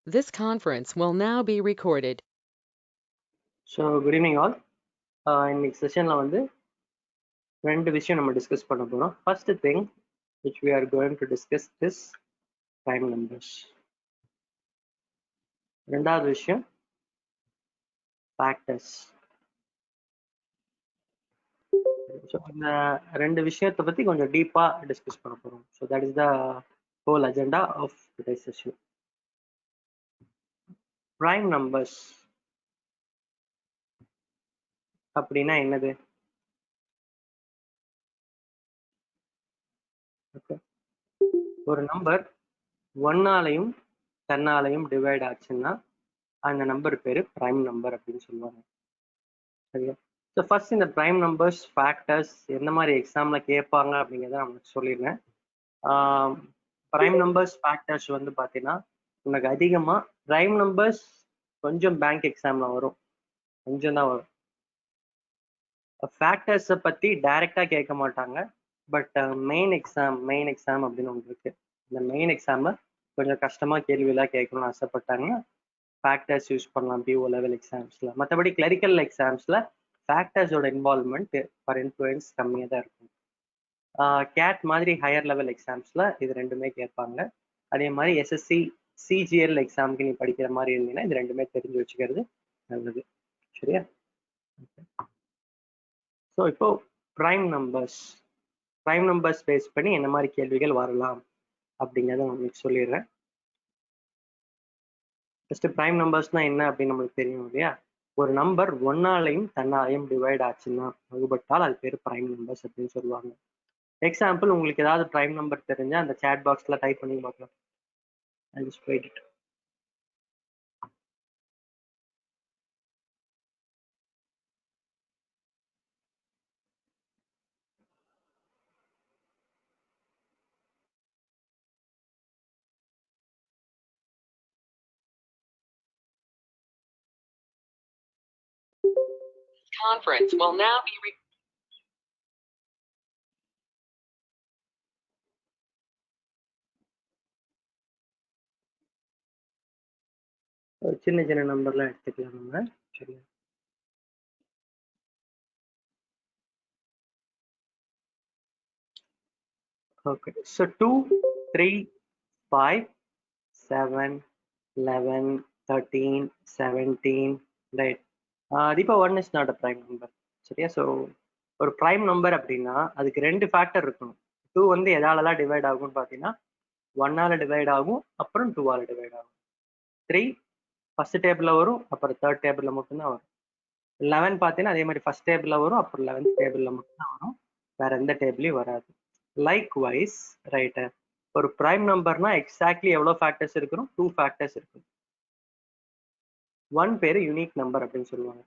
This conference will now be recorded. So good evening all. இன்னைக்கு செஷன்ல வந்து ரெண்டு விஷயம் நம்ம டிஸ்கஸ் பண்ண போறோம். First thing which we are going to discuss is prime numbers. ரெண்டாவது விஷயம் factors. ஸோ இந்த ரெண்டு விஷயத்தை பத்தி கொஞ்சம் டீப்பா டிஸ்கஸ் பண்ண போறோம். So that is the whole agenda of today's session. prime numbers அப்படின்னா என்னது? ஒரு நம்பர் ஒன்னாலையும் டென்னாலையும் டிவைட் ஆச்சுன்னா அந்த நம்பர் பேரு பிரைம் நம்பர் அப்படின்னு சொல்லுவாங்க. சரியா? ஸோ ஃபர்ஸ்ட் இந்த பிரைம் நம்பர்ஸ் ஃபேக்டர்ஸ் எந்த மாதிரி எக்ஸாம்ல கேட்பாங்க அப்படிங்கிறத நான் சொல்லிடுறேன். பிரைம் நம்பர்ஸ் ஃபேக்டர்ஸ் வந்து பார்த்தீங்கன்னா உனக்கு அதிகமாக பிரைம் நம்பர்ஸ் கொஞ்சம் பேங்க் எக்ஸாம்ல வரும், கொஞ்சம் தான் வரும். ஃபேக்டர்ஸை பற்றி டைரெக்டாக கேட்க மாட்டாங்க. பட் மெயின் எக்ஸாம் அப்படின்னு ஒன்று இருக்கு. இந்த மெயின் எக்ஸாமில் கொஞ்சம் கஷ்டமாக கேள்வியெல்லாம் கேட்கணும்னு ஆசைப்பட்டாங்கன்னா ஃபேக்டர்ஸ் யூஸ் பண்ணலாம் பிஓ லெவல் எக்ஸாம்ஸில். மற்றபடி கிளரிக்கல் எக்ஸாம்ஸில் ஃபேக்டர்ஸோட இன்வால்வ்மெண்ட் ஃபார் இன்ஃப்ளூயன்ஸ் கம்மியாக தான் இருக்கும். கேட் மாதிரி ஹையர் லெவல் எக்ஸாம்ஸில் இது ரெண்டுமே கேட்பாங்க. அதே மாதிரி எஸ்எஸ்சி சிஜிஎல் எக்ஸாமுக்கு நீ படிக்கிற மாதிரி இருந்தீங்கன்னா இது ரெண்டுமே தெரிஞ்சு வச்சுக்கிறது நல்லது. சரியா? ஸோ இப்போ பிரைம் நம்பர்ஸ் பேஸ் பண்ணி என்ன மாதிரி கேள்விகள் வரலாம் அப்படிங்கிறத நான் உங்களுக்கு சொல்லிடுறேன். ஃபர்ஸ்ட் பிரைம் நம்பர்ஸ்னா என்ன அப்படின்னு நம்மளுக்கு தெரியும் இல்லையா? ஒரு நம்பர் ஒன்னாலையும் தன்னாலையும் டிவைட் ஆச்சுன்னா வகுபட்டால் அது பேர் பிரைம் நம்பர்ஸ் அப்படின்னு சொல்லுவாங்க. எக்ஸாம்பிள் உங்களுக்கு ஏதாவது பிரைம் நம்பர் தெரிஞ்சா அந்த சேட் பாக்ஸ்ல டைப் பண்ணி பார்க்கலாம். I just wait it. Conference will now be ஒரு சின்ன சின்ன நம்பர்லாம் எடுத்துக்கலாம் நம்ம. சரியா? ஓகே. So 2, 3, 5, 7, 11, 13, 17, right. இப்போ 1 is not a prime number. சரியா? ஸோ ஒரு ப்ரைம் நம்பர் அப்படின்னா அதுக்கு ரெண்டு ஃபேக்டர் இருக்கணும். 2 வந்து எதாலலாம் டிவைட் ஆகும்னு பார்த்தீங்கன்னா 1ஆல டிவைட் ஆகும், அப்புறம் 2ஆல டிவைட் ஆகும். 3 ஃபர்ஸ்ட் டேபிளில் வரும், அப்புறம் தேர்ட் டேபிளில் மட்டும்தான் வரும். 11 பார்த்தீங்கன்னா அதே மாதிரி ஃபர்ஸ்ட் டேபிளில் வரும், அப்புறம் 11th டேபிளில் மட்டும்தான் வரும், வேற எந்த டேபிளையும் வராது. லைக் வைஸ் ரைட்டு, ஒரு ப்ரைம் நம்பர்னா எக்ஸாக்ட்லி எவ்வளோ ஃபேக்டர்ஸ் இருக்கணும்? 2 ஃபேக்டர்ஸ் இருக்கும். 1 பேரு யூனிக் நம்பர் அப்படின்னு சொல்லுவாங்க.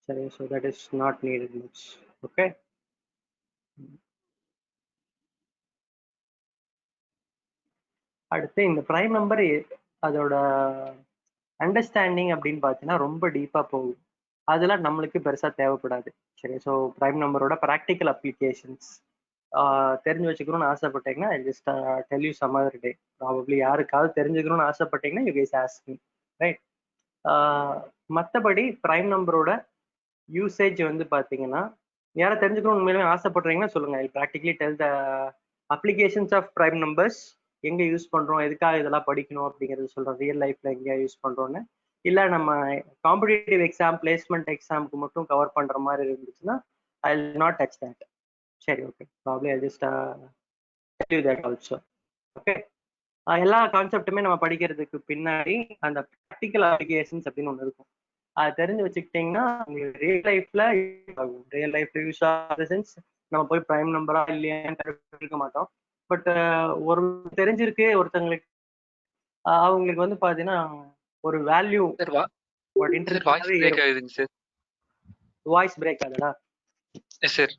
சரி, so that is not needed much. Okay. அடுத்து இந்த ப்ரைம் நம்பர் அதோட அண்டர்ஸ்டாண்டிங் அப்படின்னு பார்த்தீங்கன்னா ரொம்ப டீப்பாக போகும். அதெல்லாம் நம்மளுக்கு பெருசாக தேவைப்படாது. சரி, ஸோ ப்ரைம் நம்பரோட ப்ராக்டிக்கல் அப்ளிகேஷன்ஸ் தெரிஞ்சு வச்சுக்கணும்னு ஆசைப்பட்டீங்கன்னா I just tell you some other day. Probably யாருக்காவது தெரிஞ்சுக்கணும்னு ஆசைப்பட்டீங்கன்னா you guys ask me, right? மற்றபடி ப்ரைம் நம்பரோட யூசேஜ் வந்து பார்த்தீங்கன்னா யாரை தெரிஞ்சுக்கணும்னு உண்மையிலுமே ஆசைப்படுறீங்கன்னா சொல்லுங்க. I practically tell the applications of prime numbers, எங்கே யூஸ் பண்ணுறோம், எதுக்காக இதெல்லாம் படிக்கணும் அப்படிங்கிறது சொல்கிறோம். ரியல் லைஃப்பில் எங்கே யூஸ் பண்ணுறோன்னு. இல்லை நம்ம காம்படிட்டிவ் எக்ஸாம் பிளேஸ்மெண்ட் எக்ஸாமுக்கு மட்டும் கவர் பண்ணுற மாதிரி இருந்துச்சுன்னா I will not touch that. சரி, okay. Probably I just tell you that also. Okay. எல்லா கான்செப்ட்டுமே நம்ம படிக்கிறதுக்கு பின்னாடி அந்த ப்ராக்டிக்கல் அப்ளிகேஷன்ஸ் அப்படின்னு ஒன்று இருக்கும். அதை தெரிஞ்சு வச்சுக்கிட்டிங்கன்னா உங்களுக்கு ரியல் லைஃப்ல ஆகும். ரியல் லைஃப்ல யூஸ் ஆகிற சென்ஸ் நம்ம போய் ப்ரைம் நம்பரா இல்லையான்னு இருக்க மாட்டோம். பட் ஒரு தெரிஞ்சிருக்கு ஒருத்தங்களுக்கு, அவங்களுக்கு வந்து பார்த்தீங்கன்னா ஒரு வேல்யூ சார் வாய்ஸ் இன்ட்ரெஸ்டாகவே பிரேக் ஏறும். ஆகுதுங்க சார். வாய்ஸ் பிரேக் ஆகுதா? S sir.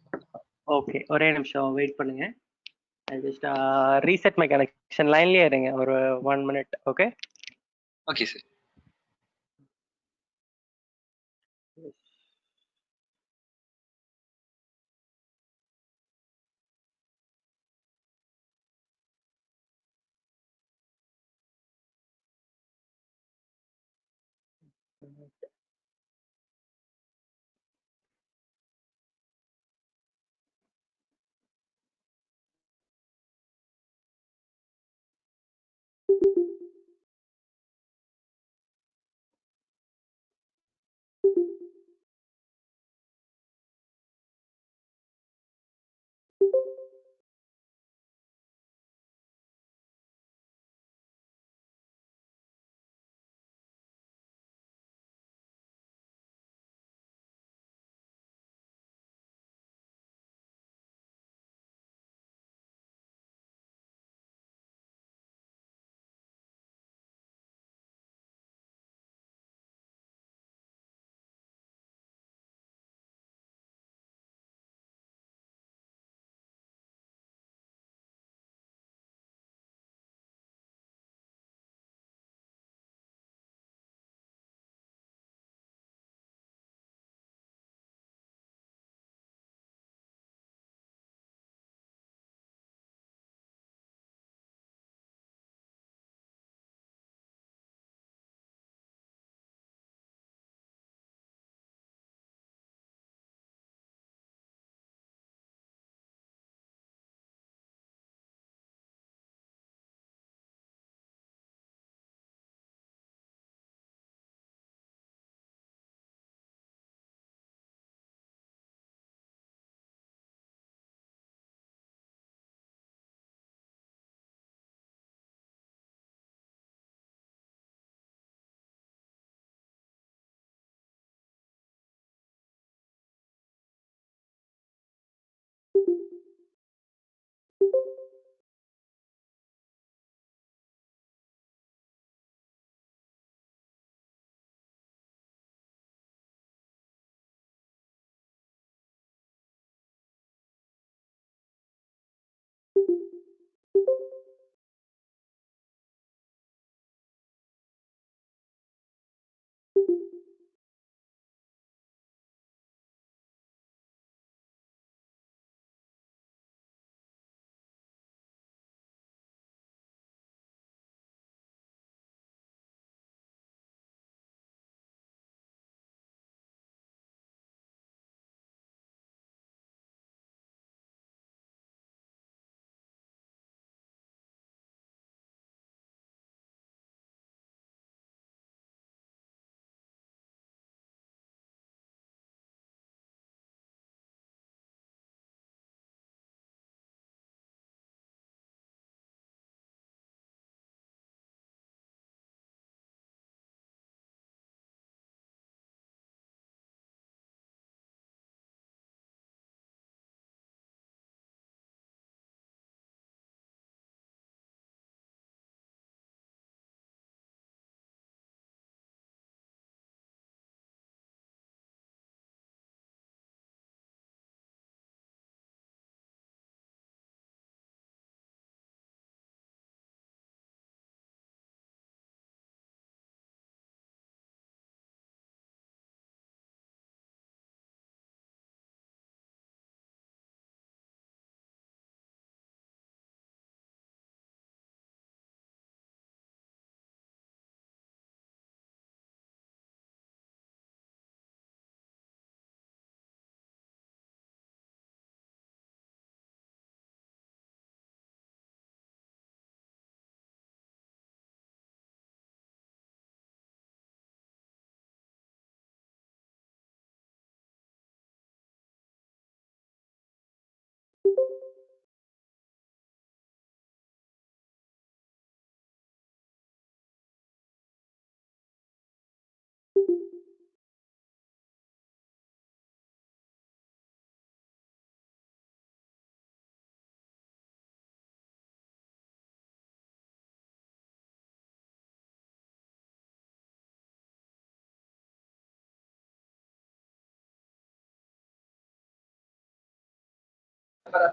ஓகே, ஒரே நிமிஷம் வெயிட் பண்ணுங்க. I just reset my connection. லைன்லயே இருங்க ஒரு 1 minute. ஓகே. Okay sir.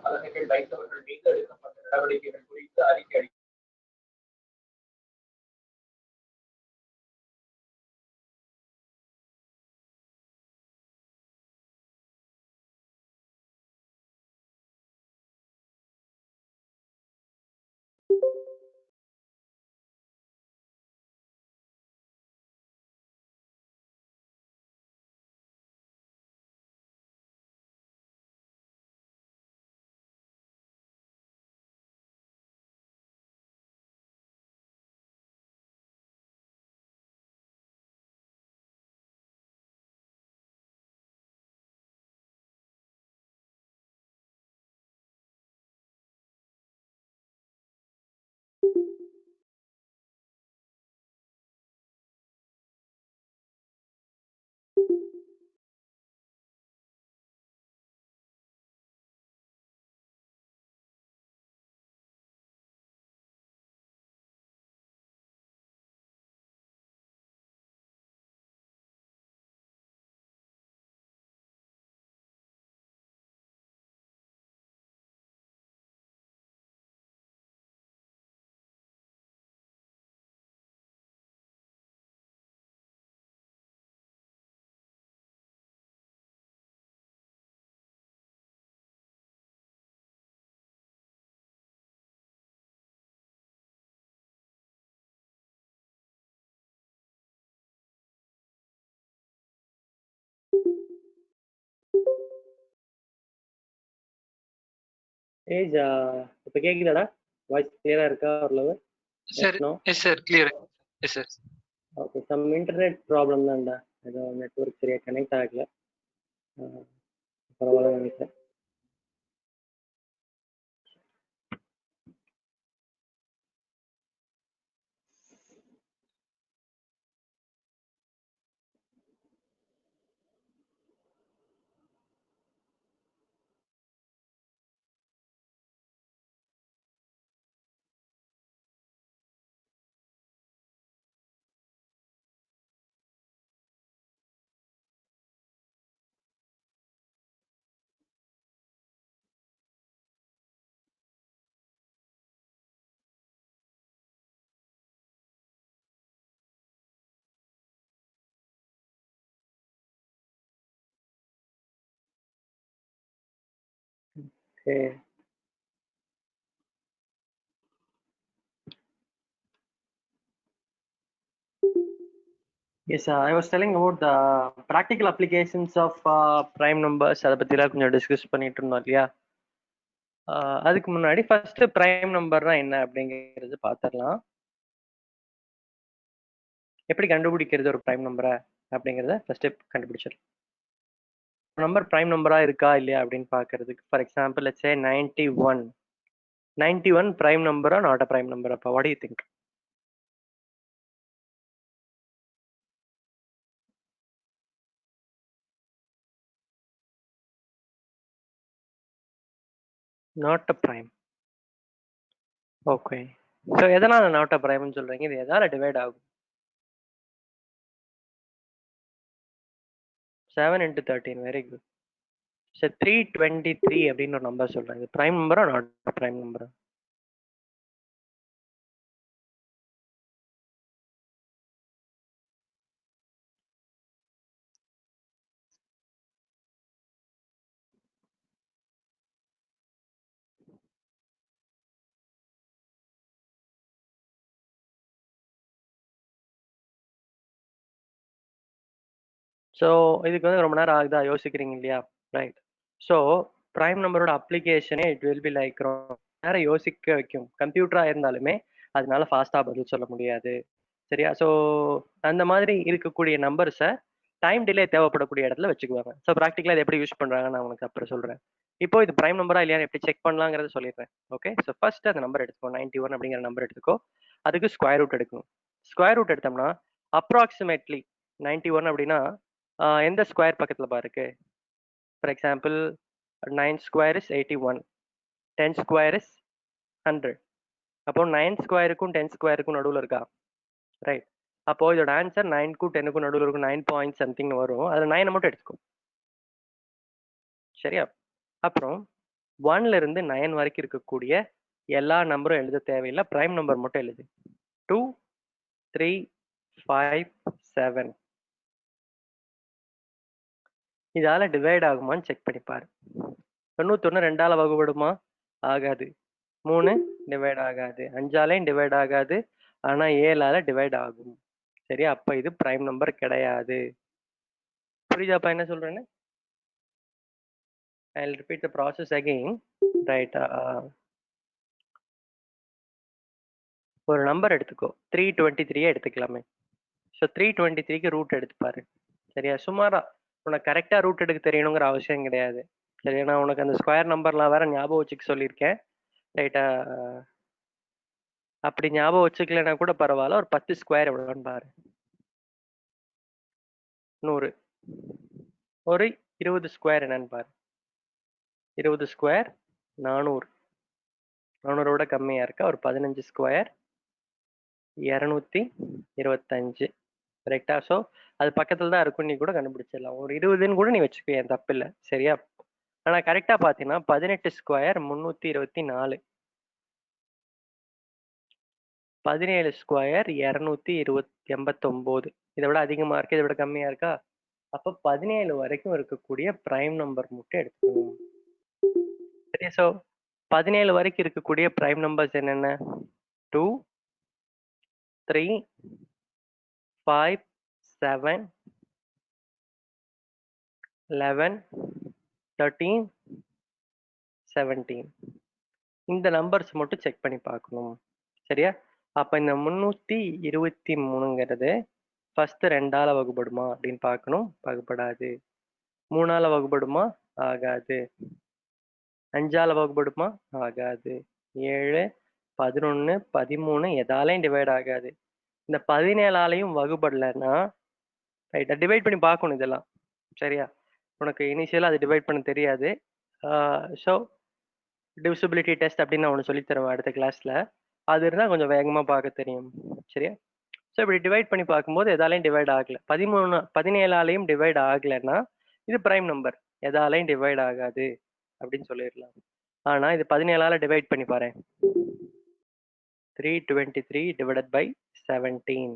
பலகைகள் வைத்தவர்கள் மீது எடுக்கப்பட்ட நடவடிக்கைகள் குறித்து அறிக்கை ஏஜ் இப்போ கேக்குதாடா? வாய்ஸ் கிளியரா இருக்கா ஓரளவு? Sir no? Yes sir clear yes sir okay, some internet problem தான்டா. ஏதோ நெட்வொர்க் சரியா கனெக்ட் ஆகல. பரவாயில்ல நினைக்கிறேன். Okay. Yes, I was telling about the practical applications of prime numbers. அதை பத்திலாம் கொஞ்சம் டிஸ்கஸ் பண்ணிட்டு இருந்தோம் இல்லையா? அதுக்கு முன்னாடி ஃபர்ஸ்ட் பிரைம் நம்பர்னா என்ன அப்படிங்கிறது பார்த்துடலாம். எப்படி கண்டுபிடிக்கிறது ஒரு பிரைம் நம்பரை அப்படிங்கிறத ஃபர்ஸ்ட் கண்டுபிடிச்சிடலாம். நம்பர் பிரைம் நம்பரா இருக்கா இல்லையா அப்படின்னு பார்க்கறதுக்கு, for example let's say 91 prime நம்பரா நாட் அ பிரைம் நம்பர்? அப்போ what do you think? Not a prime. Okay, so எதனால நாட் அ பிரைம்னு சொல்றீங்க? இது எதால டிவைட் ஆகும்? 7 into 13, வெரி குட். ஸோ 323 அப்படின்னு ஒரு நம்பர் சொல்றேன். இது பிரைம் நம்பரா நாட் பிரைம் நம்பரா? ஸோ இதுக்கு வந்து ரொம்ப நேரம் ஆகுதா யோசிக்கிறீங்க இல்லையா? ரைட். ஸோ பிரைம் நம்பரோட அப்ளிகேஷனே இட் வில் பி லைக் நேரம் யோசிக்க வைக்கும். கம்ப்யூட்டராக இருந்தாலுமே அதனால ஃபாஸ்ட்டாக பதில் சொல்ல முடியாது. சரியா? ஸோ அந்த மாதிரி இருக்கக்கூடிய நம்பர்ஸை டைம் டிலே தேவைப்படக்கூடிய இடத்துல வச்சுக்குவாங்க. ஸோ ப்ராக்டிக்கலாக இதை எப்படி யூஸ் பண்ணுறாங்கன்னு நான் உனக்கு அப்புறம் சொல்கிறேன். இப்போ இது பிரைம் நம்பரா இல்லையான்னு எப்படி செக் பண்ணலாங்கிறத சொல்லிடுறேன். ஓகே, ஸோ ஃபர்ஸ்ட் அந்த நம்பர் எடுத்துக்கோ, 91 அப்படிங்கிற நம்பர் எடுத்துக்கோ. அதுக்கு ஸ்கொயர் ரூட் எடுக்கணும். ஸ்கொயர் ரூட் எடுத்தோம்னா அப்ராக்சிமேட்லி 91 அப்படின்னா எந்த ஸ்கொயர் பக்கத்தில் பாருக்கு? For example 9 square is 81, 10 square is 100. அப்போ 9 ஸ்கொயருக்கும் 10 ஸ்கொயருக்கும் நடுவில் இருக்கா? ரைட். அப்போ இதோட ஆன்சர் 9க்கும் 10க்கும் நடுவில் இருக்கும், 9 பாயிண்ட் சம்திங்னு வரும். அதில் 9 மட்டும் எடுத்துக்கோ. சரியா? அப்புறம் 1ல இருந்து 9 வரைக்கும் இருக்கக்கூடிய எல்லா நம்பரும் எழுத தேவையில்லை, பிரைம் நம்பர் மட்டும் எழுது. 2, 3, 5, 7. இதால டிவைட் ஆகுமான்னு செக் பண்ணி பாரு. 91 2ஆல வகுப்படுமா? ஆகாது. 3 டிவைட் ஆகாது. 5ஆலையும் டிவைட் ஆகாது. ஆனா 7ஆல டிவைட் ஆகும். சரியா? அப்ப இது பிரைம் நம்பர் கிடையாது. புரியுதாப்பா என்ன சொல்றேன்னு? I'll repeat the process again. Right. ஒரு நம்பர் எடுத்துக்கோ, 323 எடுத்துக்கலாமே. ஸோ 323க்கு ரூட் எடுத்து பாரு. சரியா? சுமாரா உனக்கு கரெக்டாக ரூட் எடுக்க தெரியணுங்கிற அவசியம் கிடையாது. சரியா? நான் உனக்கு அந்த ஸ்கொயர் நம்பர்லாம் வேற ஞாபகம் வச்சுக்க சொல்லியிருக்கேன். ரைட்டா? அப்படி ஞாபகம் வச்சுக்கலன்னா கூட பரவாயில்ல, ஒரு 10 ஸ்கொயர் எவ்வளோன்னு பாரு. 100. ஒரு 20 ஸ்கொயர் என்னன்னு பாரு. 20 ஸ்கொயர் 400. 400ஓட கம்மியா இருக்கா? ஒரு 15 ஸ்கொயர் 225. கரெக்டா? ஸோ அது பக்கத்துல தான் இருக்கும், நீ கூட கண்டுபிடிச்சிடலாம். ஒரு 20ன்னு கூட நீ வச்சுக்க, என் தப்பு இல்லை. சரியா? ஆனா கரெக்டா பாத்தீங்கன்னா 18 ஸ்கொயர் 324, 17 ஸ்கொயர் 289. இதை விட அதிகமா இருக்கு, இதை விட கம்மியா இருக்கா? அப்ப 17 வரைக்கும் இருக்கக்கூடிய பிரைம் நம்பர் மட்டும் எடுத்துக்கணும். சரியா? ஸோ 17 வரைக்கும் இருக்கக்கூடிய பிரைம் நம்பர்ஸ் என்னென்ன? 2, 3, 5, 7, 11, 13, 17. இந்த நம்பர்ஸ் மட்டும் செக் பண்ணி பார்க்கணும். சரியா? அப்ப இந்த 323ங்கிறது ஃபர்ஸ்ட் 2ஆல வகுப்படுமா அப்படின்னு பார்க்கணும். வகுப்படாது. 3ஆல வகுப்படுமா? ஆகாது. 5ஆல வகுப்படுமா? ஆகாது. 7, 11, 13 எதாலையும் டிவைட் ஆகாது. இந்த 17ஆலையும் வகுப்படலைன்னா ரைட்டா டிவைட் பண்ணி பார்க்கணும் இதெல்லாம். சரியா? உனக்கு இனிஷியலா அது டிவைட் பண்ண தெரியாது. ஸோ டிவிசிபிலிட்டி டெஸ்ட் அப்படின்னு நான் ஒன்று சொல்லித் தருவேன் அடுத்த கிளாஸ்ல. அது இருந்தால் கொஞ்சம் வேகமா பார்க்க தெரியும். சரியா? ஸோ இப்படி டிவைட் பண்ணி பார்க்கும்போது எதாலையும் டிவைட் ஆகல. 17ஆலையும் டிவைட் ஆகலைன்னா இது பிரைம் நம்பர். எதாலையும் டிவைட் ஆகாது அப்படின்னு சொல்லிடலாம். ஆனா இது 17ஆல டிவைட் பண்ணி பாரு. 323 டிவைடட் பை 17.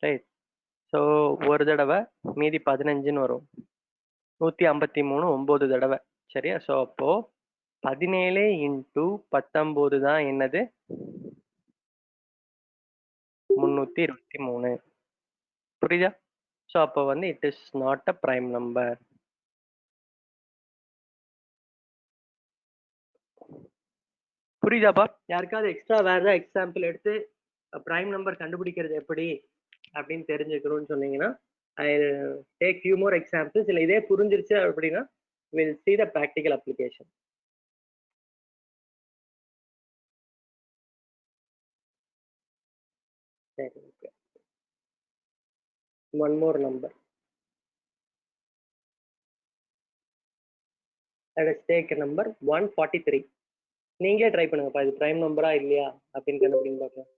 ரைட். ஸோ ஒரு தடவை மீதி 15ன்னு வரும். 153 9 தடவை. சரியா? ஸோ அப்போ 17 இன்டூ 19 தான் என்னது? 323. புரியுதா? ஸோ அப்போ வந்து it is not a prime number. புரியுதாப்பா? யாருக்காவது எக்ஸ்ட்ரா வேற ஏதாவது எக்ஸாம்பிள் எடுத்து பிரைம் நம்பர் கண்டுபிடிக்கிறது எப்படி அப்படின்னு தெரிஞ்சுக்கணும்னு சொன்னீங்கன்னா I take few more examples. இல்லை இதே புரிஞ்சிருச்சு அப்படின்னா will see the practical application. சரி, okay. One more number. let us take a number 143. நீங்களே ட்ரை பண்ணுங்கப்பா, இது பிரைம் நம்பரா இல்லையா அப்படின்னு கண்டுபிடிங்க பார்க்கலாம்.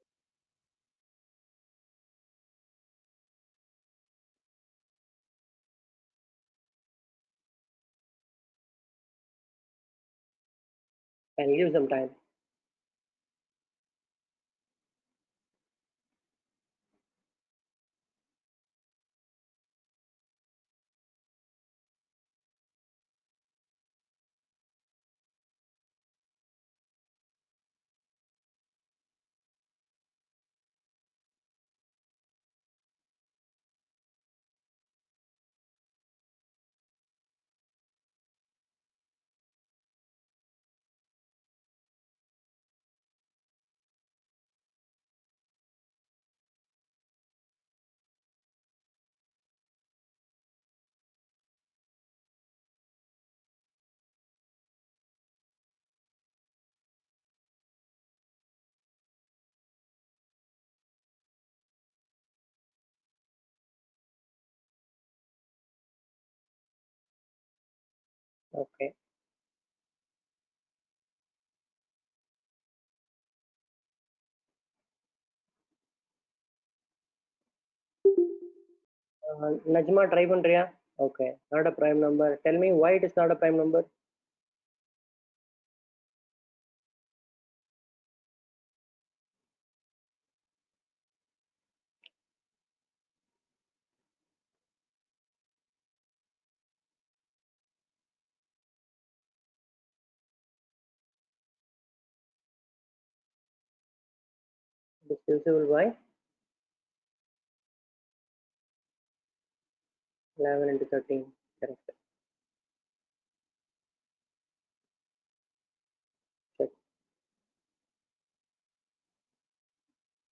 And give some time. Okay. Najma, try பண்றியா? Okay, not a prime number. Tell me why it is not a prime number. It is divisible by 11 into 13. Correct. Check.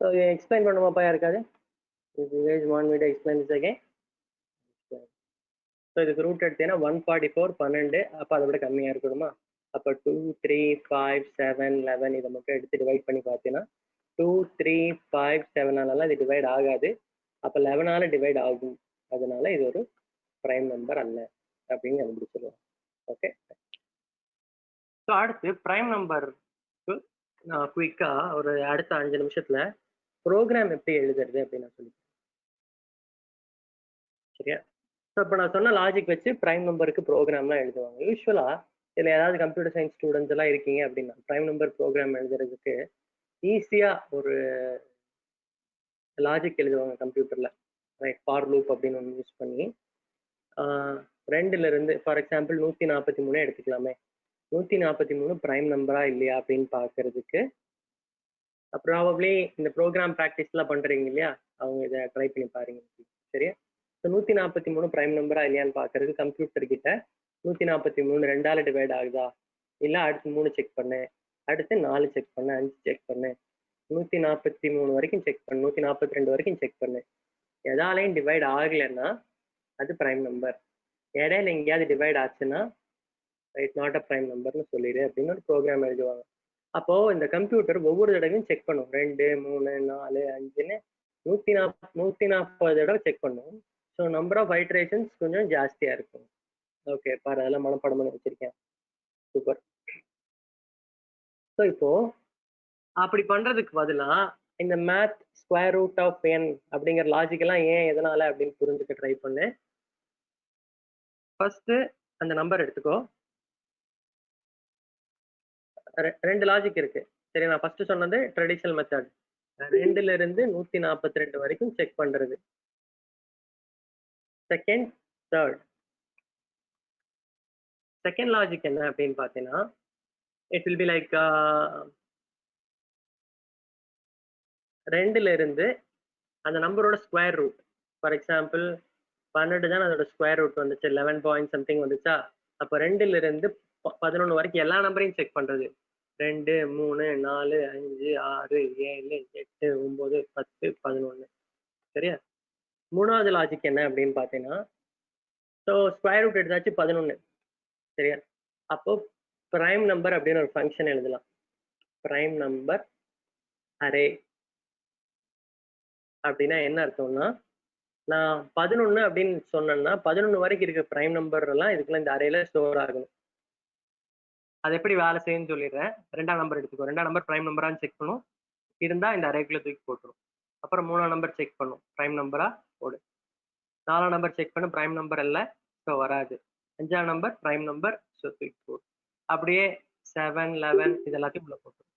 So explain பண்ணுமாப்பா யாருக்காவது? If you guys want me to explain this again. So இதுக்கு root எடுத்தீங்கன்னா 144 12, அப்போ அதை விட கம்மியாக இருக்கணுமா? அப்போ 2 3 5 7 11 இதை மட்டும் எடுத்து டிவைட் பண்ணி பார்த்தீங்கன்னா 2 3 5 7ஆலலாம் இது டிவைட் ஆகாது. அப்போ 11ஆல டிவைட் ஆகும். அதனால இது ஒரு பிரைம் நம்பர் அல்ல அப்படின்னு கண்டுபிடிச்சிருவோம். ஓகே. ஸோ அடுத்து பிரைம் நம்பருக்கு நான் குயிக்காக ஒரு அடுத்த 5 நிமிஷத்துல ப்ரோக்ராம் எப்படி எழுதுறது அப்படின்னு நான் சொல்லிக்கிறேன். சரியா? ஸோ இப்போ நான் சொன்ன லாஜிக் வச்சு பிரைம் நம்பருக்கு ப்ரோக்ராம்லாம் எழுதுவாங்க. யூஸ்வலாக இதில் ஏதாவது கம்ப்யூட்டர் சயின்ஸ் ஸ்டூடெண்ட்ஸ் எல்லாம் இருக்கீங்க அப்படின்னா பிரைம் நம்பர் ப்ரோக்ராம் எழுதுறதுக்கு ஈஸியாக ஒரு லாஜிக் எழுதுவாங்க கம்ப்யூட்டரில். ரைட், ஃபார் லூப் அப்படின்னு ஒன்று யூஸ் பண்ணி 2லேருந்து ஃபார் எக்ஸாம்பிள் 143 எடுத்துக்கலாமே. 143 பிரைம் நம்பரா இல்லையா அப்படின்னு பார்க்கறதுக்கு ப்ராபப்ளி இந்த ப்ரோக்ராம் ப்ராக்டிஸ்லாம் பண்ணுறீங்க இல்லையா, அவங்க இதை ட்ரை பண்ணி பாருங்க. சரியா? ஸோ 143 பிரைம் நம்பரா இல்லையான்னு பார்க்கறதுக்கு கம்ப்யூட்டர் கிட்ட 143 2ஆல டிவைட் ஆகுதா இல்லை அடுத்து 3 செக் பண்ணு, அடுத்து 4 செக் பண்ணு, 5 செக் பண்ணு, 143 வரைக்கும் செக் பண்ணு, 142 வரைக்கும் செக் பண்ணு. எதாலையும் டிவைட் ஆகலைன்னா அது பிரைம் நம்பர். இடையில எங்கேயாவது டிவைட் ஆச்சுன்னா இட்ஸ் நாட் அ பிரைம் நம்பர்னு சொல்லிடு அப்படின்னு ஒரு ப்ரோக்ராம் எழுதுவாங்க. அப்போ இந்த கம்ப்யூட்டர் ஒவ்வொரு தடவையும் செக் பண்ணும். 2, 3, 4, 5ன்னு 140 தடவை செக் பண்ணும். ஸோ நம்பர் ஆஃப் ஐட்ரேஷன்ஸ் கொஞ்சம் ஜாஸ்தியா இருக்கும். ஓகே பாரு, அதெல்லாம் மனப்பாடம் பண்ணி வச்சிருக்கேன். சூப்பர். ஸோ இப்போ அப்படி பண்றதுக்கு பதிலா இந்த math square root of n அப்படிங்கிற லாஜிக் எல்லாம் ஏன் எதனால அப்படின்னு புரிஞ்சுக்க ட்ரை பண்ணு. ஃபர்ஸ்ட் அந்த நம்பர் எடுத்துக்கோ. ரெண்டு லாஜிக் இருக்கு. சரி, நான் ஃபர்ஸ்ட் சொன்னது ட்ரெடிஷனல் மெத்தட். 2ல இருந்து 142 வரைக்கும் செக் பண்றது. Second, third. செகண்ட் லாஜிக் என்ன அப்படின்னு பார்த்தீங்கன்னா, இட் வில் பி லைக் 2ல இருந்து அந்த நம்பரோட ஸ்கொயர் ரூட். ஃபார் எக்ஸாம்பிள் 12 தான் அதோட ஸ்கொயர் ரூட் வந்துச்சு, 11 பாயிண்ட் சம்திங் வந்துச்சா. அப்போ 2ல இருந்து 11 வரைக்கும் எல்லா நம்பரையும் செக் பண்றது. 2, 3, 4, 5, 6, 7, 8, 9, 10, 11. சரியா? மூணாவது லாஜிக் என்ன அப்படின்னு பார்த்தீங்கன்னா, ஸோ ஸ்கொயர் ரூட் எடுத்தாச்சு 11. சரியா? அப்போ பிரைம் நம்பர் அப்படின்னு ஒரு ஃபங்க்ஷன் எழுதலாம். பிரைம் நம்பர் அரே அப்படின்னா என்ன அர்த்தம்னா, நான் 11 அப்படின்னு சொன்னேன்னா 11 வரைக்கும் இருக்க பிரைம் நம்பர் எல்லாம் இதுக்குள்ள இந்த அரேல ஸ்டோர் ஆகணும். அது எப்படி வேலை செய்யும்னு சொல்லிடுறேன். 2ஆம் நம்பர் எடுத்துக்கோ. 2ஆம் நம்பர் பிரைம் நம்பரான்னு செக் பண்ணும். இருந்தா இந்த அரேக்குள்ள தூக்கி போட்டுரும். அப்புறம் 3ஆம் நம்பர் செக் பண்ணும், பிரைம் நம்பரா போடு. 4ஆம் நம்பர் செக் பண்ணு, பிரைம் நம்பர் அல்ல, ஸோ வராது. 5ஆம் நம்பர் பிரைம் நம்பர், ஸோ தூக்கி போடு. அப்படியே 7, 11 இது எல்லாத்தையும் உள்ள போட்டுரும்.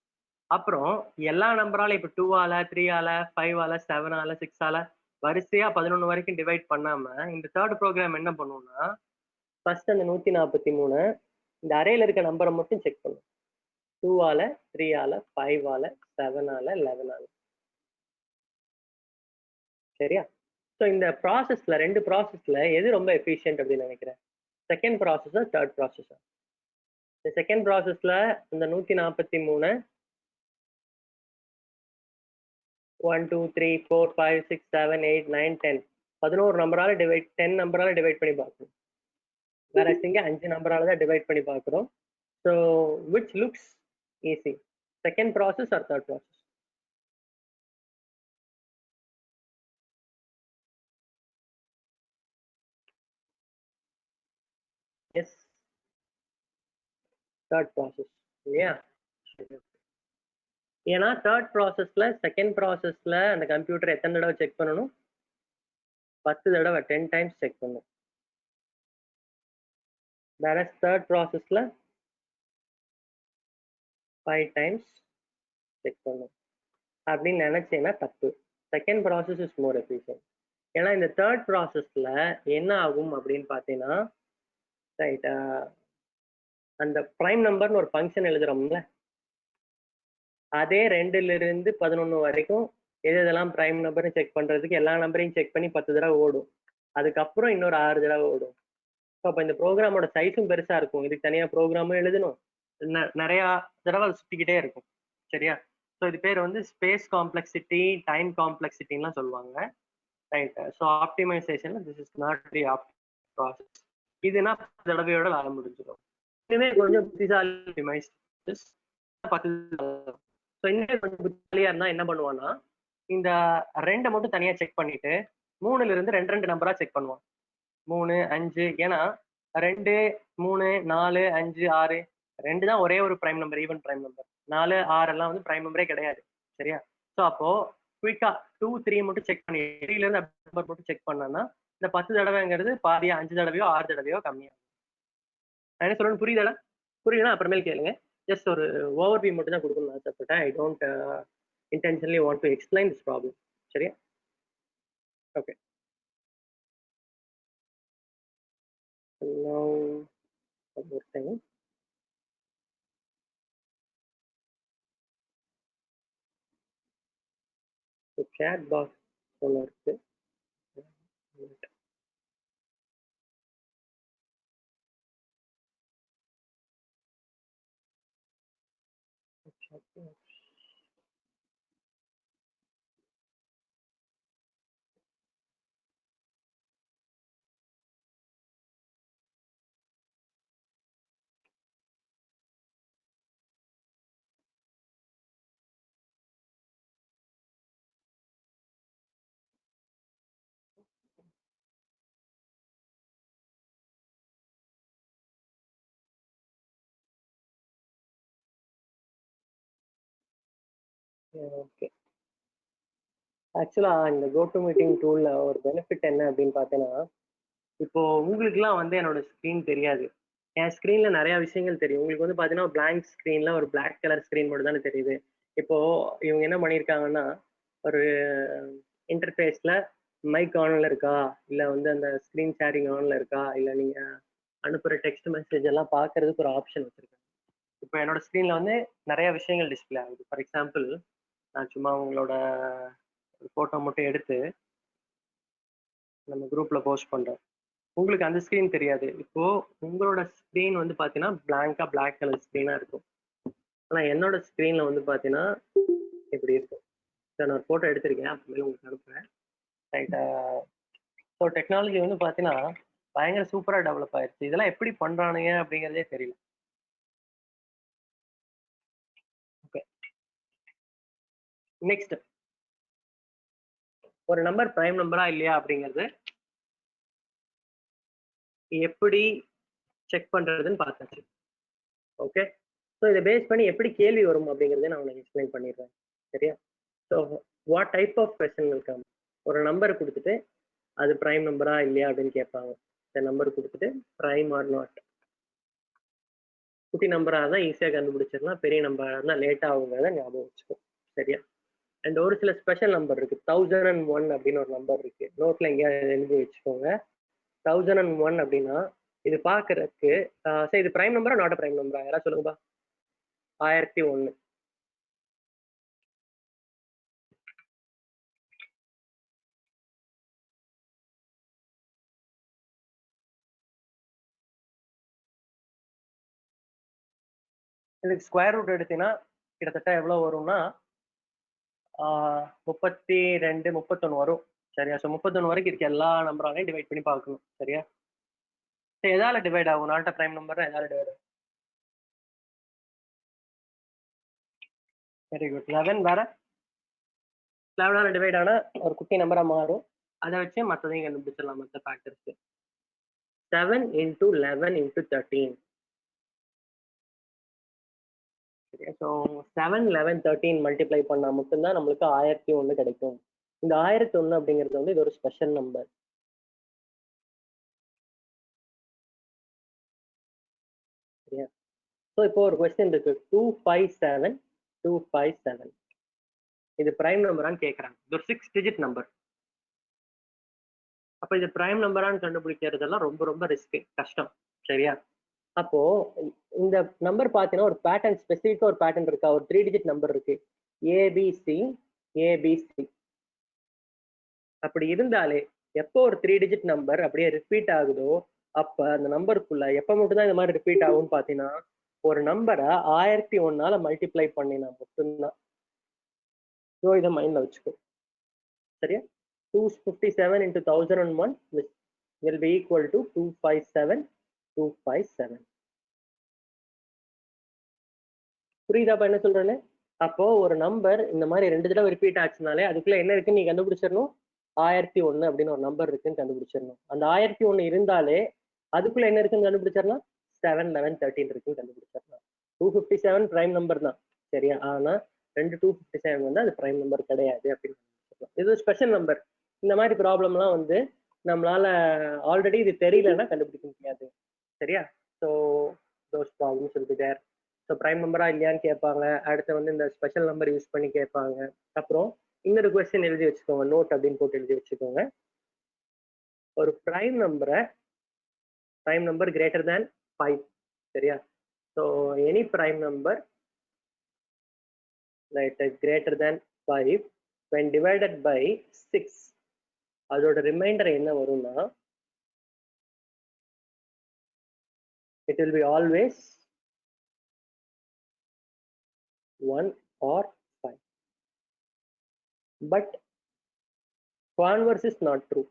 அப்புறம் எல்லா நம்பரால இப்ப 2ஆல, 3ஆல, 5ஆல, 7ஆல, 6ஆல வரிசையா 11 வரைக்கும் டிவைட் பண்ணாம இந்த தேர்ட் ப்ரோக்ராம் என்ன பண்ணும்னா, ஃபர்ஸ்ட் அந்த 143 இந்த அரேல இருக்க நம்பரை மட்டும் செக் பண்ணும். 2ஆல, 3ஆல, 5ஆல, 7ஆல, 11ஆல. சரியா? ஸோ இந்த ப்ராசஸ்ல, ரெண்டு ப்ராசஸ்ல எது ரொம்ப எஃபிஷியன்ட் அப்படின்னு நினைக்கிறேன்? செகண்ட் ப்ராசஸா தேர்ட் ப்ராசஸா? இந்த செகண்ட் ப்ராசஸ்ல இந்த 143 1, 2, 3, 4, 5, 6, 7, 8, 9, 10 11 நம்பரால டிவைட் 10 நம்பரால டிவைட் பண்ணி பார்க்கணும். வேற இங்க 5 நம்பரால தான் டிவைட் பண்ணி பார்க்குறோம். So which looks easy, second process or third process? Yes, third process இல்லையா? ஏன்னா தேர்ட் ப்ராசஸ்ல செகண்ட் ப்ராசஸ்ல அந்த கம்ப்யூட்டர் எத்தனை தடவை செக் பண்ணணும்? 10 தடவை, 10 டைம்ஸ் செக் பண்ணணும். வேற தேர்ட் ப்ராசஸ்ல 5 டைம்ஸ் செக் பண்ணணும் அப்படின்னு நினைச்சேன்னா தப்பு. Second process is more efficient. ஏன்னா இந்த தேர்ட் ப்ராசஸ்ல என்ன ஆகும் அப்படின்னு பார்த்தீங்கன்னா, ரைட், அந்த பிரைம் நம்பர்னு ஒரு ஃபங்க்ஷன் எழுதுறோம்ல, அதே 2ல இருந்து 11 வரைக்கும் எதெல்லாம் பிரைம் நம்பர்னு செக் பண்றதுக்கு எல்லா நம்பரையும் செக் பண்ணி 10 தடவை ஓடும். அதுக்கப்புறம் இன்னொரு 6 தடவை ஓடும். ஸோ அப்போ இந்த ப்ரோக்ராமோட சைஸும் பெருசா இருக்கும். இதுக்கு தனியா ப்ரோக்ராமும் எழுதணும், நிறைய தடவை அது சுத்திக்கிட்டே இருக்கும். சரியா? ஸோ இது பேர் வந்து ஸ்பேஸ் காம்ப்ளெக்சிட்டி, டைம் காம்ப்ளெக்சிட்டின்லாம் சொல்லுவாங்க. ரைட். ஸோ ஆப்டிமைசேஷன்ல this is not the process. இதுனா 10 தடவையோட வேலை முடிஞ்சிடும். இதுவே கொஞ்சம் புத்திசாலி ஆப்டிமைஸ் 10. ஸோ இன்னும் கொஞ்சம் புத்திசாலியா இருந்தா என்ன பண்ணுவான்னா, இந்த 2 மட்டும் தனியா செக் பண்ணிட்டு 3ல இருந்து 2 நம்பரா செக் பண்ணுவான். 3, 5. ஏன்னா 2, 3, 4, 5, 6 2 தான் ஒரே ஒரு prime number, even prime number. 4, 6 எல்லாம் வந்து பிரைம் நம்பரே கிடையாது. சரியா? ஸோ அப்போ குயிக்கா 2, 3 மட்டும் செக் பண்ணி 3ல இருந்து நம்பர் மட்டும் செக் பண்ணனா இந்த 10 தடவைங்கிறது பாதியா 5 தடவையோ 6 தடவையோ கம்மியா. நான் என்ன சொல்றேன்னு புரியுதாடா? புரியுதுன்னா அப்புறமேல் கேளுங்க. ஜஸ்ட் ஒரு ஓவர்வியூ மட்டும் தான் கொடுக்கணும்னு ஆசைப்பட்டேன். I don't intentionally want to explain this problem. சரியா? Okay. Now, one more thing. The chat box ஒன்று இருக்கு. ஓகே. ஆக்சுவலா இந்த கோட்டு மீட்டிங் டூல்ல ஒரு பெனிஃபிட் என்ன அப்படின்னு பார்த்தேன்னா, இப்போ உங்களுக்குலாம் வந்து என்னோட ஸ்க்ரீன் தெரியாது. என் ஸ்க்ரீன்ல நிறைய விஷயங்கள் தெரியும். உங்களுக்கு வந்து பார்த்தீங்கன்னா, பிளாங்க் ஸ்க்ரீன்ல ஒரு பிளாக் கலர் ஸ்க்ரீன் மட்டும் தானே தெரியுது. இப்போ இவங்க என்ன பண்ணியிருக்காங்கன்னா, ஒரு இன்டர்ஃபேஸ்ல மைக் ஆன்ல இருக்கா? இல்ல வந்து அந்த ஸ்க்ரீன் ஷேரிங் ஆன்ல இருக்கா? இல்ல நீங்க அனுப்புற டெக்ஸ்ட் மெசேஜ் எல்லாம் பார்க்கறதுக்கு ஒரு ஆப்ஷன் வச்சிருக்காங்க. இப்போ என்னோட ஸ்க்ரீன்ல வந்து நிறைய விஷயங்கள் டிஸ்ப்ளே ஆகுது. ஃபார் எக்ஸாம்பிள் நான் சும்மா உங்களோட ஃபோட்டோ மட்டும் எடுத்து நம்ம குரூப்ல போஸ்ட் பண்றேன். உங்களுக்கு அந்த ஸ்க்ரீன் தெரியாது. இப்போ உங்களோட ஸ்க்ரீன் வந்து பார்த்தீங்கன்னா, பிளாங்க்கா பிளாக் கலர் ஸ்க்ரீனா இருக்கும். ஆனா என்னோட ஸ்க்ரீன்ல வந்து பார்த்தீங்கன்னா, இப்படி இருக்கும். நான் ஒரு ஃபோட்டோ எடுத்திருக்கேன். அப்புறமேல் உங்களுக்கு அனுப்புறேன். ரைட்டா. ஸோ டெக்னாலஜி வந்து பார்த்தீங்கன்னா, பயங்கர சூப்பரா டெவலப் ஆயிருச்சு. இதெல்லாம் எப்படி பண்றானுங்க அப்படிங்கிறதே தெரியல. ஓகே. நெக்ஸ்ட் ஒரு நம்பர் பிரைம் நம்பரா இல்லையா அப்படிங்கிறது எப்படி செக் பண்றதுன்னு பார்த்தாச்சு. ஓகே. ஸோ இதை பேஸ் பண்ணி எப்படி கேள்வி வரும் அப்படிங்கிறத நான் உங்களுக்கு எக்ஸ்பிளைன் பண்ணிடுறேன். சரியா? So what type of question will come? ஒரு நம்பர் கொடுத்துட்டு அது பிரைம் நம்பரா இல்லையா அப்படின்னு கேட்பாங்க. இந்த நம்பர் கொடுத்துட்டு பிரைம் ஆர் நாட். குட்டி நம்பரா தான் ஈஸியாக கண்டுபிடிச்சிடலாம். பெரிய நம்பரா இருந்தால் லேட்டாக ஆகுங்கிறத ஞாபகம் வச்சுக்கோ. சரியா? அண்ட் ஒரு சில ஸ்பெஷல் நம்பர் இருக்கு. 1001 அப்படின்னு ஒரு நம்பர் இருக்கு. நோட்ல எங்கேயாவது எழுதி வச்சுக்கோங்க. 1001 அப்படின்னா இது பார்க்கறதுக்கு சரி, இது பிரைம் நம்பரா நாட் பிரைம் நம்பரா? யாராவது சொல்லுங்கப்பா. 1001 இதுக்கு ஸ்கொயர் ரூட் எடுத்தீங்கன்னா கிட்டத்தட்ட எவ்வளவு வரும்னா 32 31 வரும். சரியா? ஸோ 31 வரைக்கும் இருக்க எல்லா நம்பராலையும் டிவைட் பண்ணி பார்க்கணும். சரியா? சரி, எதால டிவைட் ஆகும்? நாட் பிரைம் நம்பர் எதால டிவைட் ஆகும்? Very good. 11 வேற 11 டிவைட் ஆனா ஒரு குட்டி நம்பரா மாறும். அதை வச்சு மற்றதையும் கண்டுபிடிச்சிடலாம். மற்ற ஃபேக்டர்ஸ் 7 into 11 into 13. சரியா? ஸோ 7 11 13 மல்டிப்ளை பண்ணா மட்டும்தான் நம்மளுக்கு 1001 கிடைக்கும். இந்த 1001 அப்படிங்கிறது வந்து இது ஒரு ஸ்பெஷல் நம்பர். சரியா? ஸோ இப்போ ஒரு கொஸ்டின் இருக்கு. 257 257 இது பிரைம் நம்பரான்னு கேட்கறாங்க. இது ஒரு 6 டிஜிட் நம்பர். அப்ப இது பிரைம் நம்பரான்னு கண்டுபிடிக்கிறதெல்லாம் ரொம்ப ரொம்ப ரிஸ்க், கஷ்டம். சரியா? அப்போ இந்த நம்பர் பார்த்தீங்கன்னா ஒரு பேட்டர்ன், ஸ்பெசிஃபிக்கா ஒரு பேட்டர்ன் இருக்கா? ஒரு 3 டிஜிட் நம்பர் இருக்கு. ABC ABC. அப்படி இருந்தாலே எப்போ ஒரு 3 டிஜிட் நம்பர் அப்படியே ரிப்பீட் ஆகுதோ அப்ப அந்த நம்பருக்குள்ள எப்ப மட்டும் தான் இந்த மாதிரி ரிப்பீட் ஆகும்னு பாத்தீங்கன்னா ஒரு நம்பரை 1001 மல்டிப்ளை பண்ணினா மட்டும்தான். ஸோ இதை மைண்ட்ல வச்சுக்கோ. சரியா? 257 into 1001 will be equal to 257 257. புரியுதாப்பா என்ன சொல்றேன்னு? அப்போ ஒரு நம்பர் இந்த மாதிரி 2 தடவை ரிப்பீட் ஆச்சுனாலே அதுக்குள்ள என்ன இருக்குன்னு நீ கண்டுபிடிச்சிடணும். 1001 அப்படின்னு ஒரு நம்பர் இருக்குன்னு கண்டுபிடிச்சிடணும். அந்த 1001 இருந்தாலே அதுக்குள்ள என்ன இருக்குன்னு கண்டுபிடிச்சிடலாம். 7 11 13 இருக்குன்னு கண்டுபிடிச்சிடலாம். 257 பிரைம் நம்பர் தான். சரியா? ஆனா 257 வந்து அது பிரைம் நம்பர் கிடையாது அப்படின்னு கண்டுபிடிச்சிடலாம். இது ஸ்பெஷல் நம்பர். இந்த மாதிரி ப்ராப்ளம்லாம் வந்து நம்மளால ஆல்ரெடி இது தெரியலன்னா கண்டுபிடிக்க முடியாது. சரியா? So those problems will be there. So prime நம்பரா இல்லையான்னு கேட்பாங்க. அடுத்து வந்து இந்த ஸ்பெஷல் நம்பர் யூஸ் பண்ணி கேட்பாங்க. அப்புறம் இன்னொரு கொஸ்டின் எழுதி வச்சுக்கோங்க. நோட் அப்படின்னு போட்டு எழுதி வச்சுக்கோங்க. ஒரு பிரைம் நம்பர் கிரேட்டர் தேன் 5. சரியா? So any prime number greater than 5 when divided by 6 அதோட ரிமைண்டர் என்ன வரும்னா it will be always 1 or 5. But converse is not true.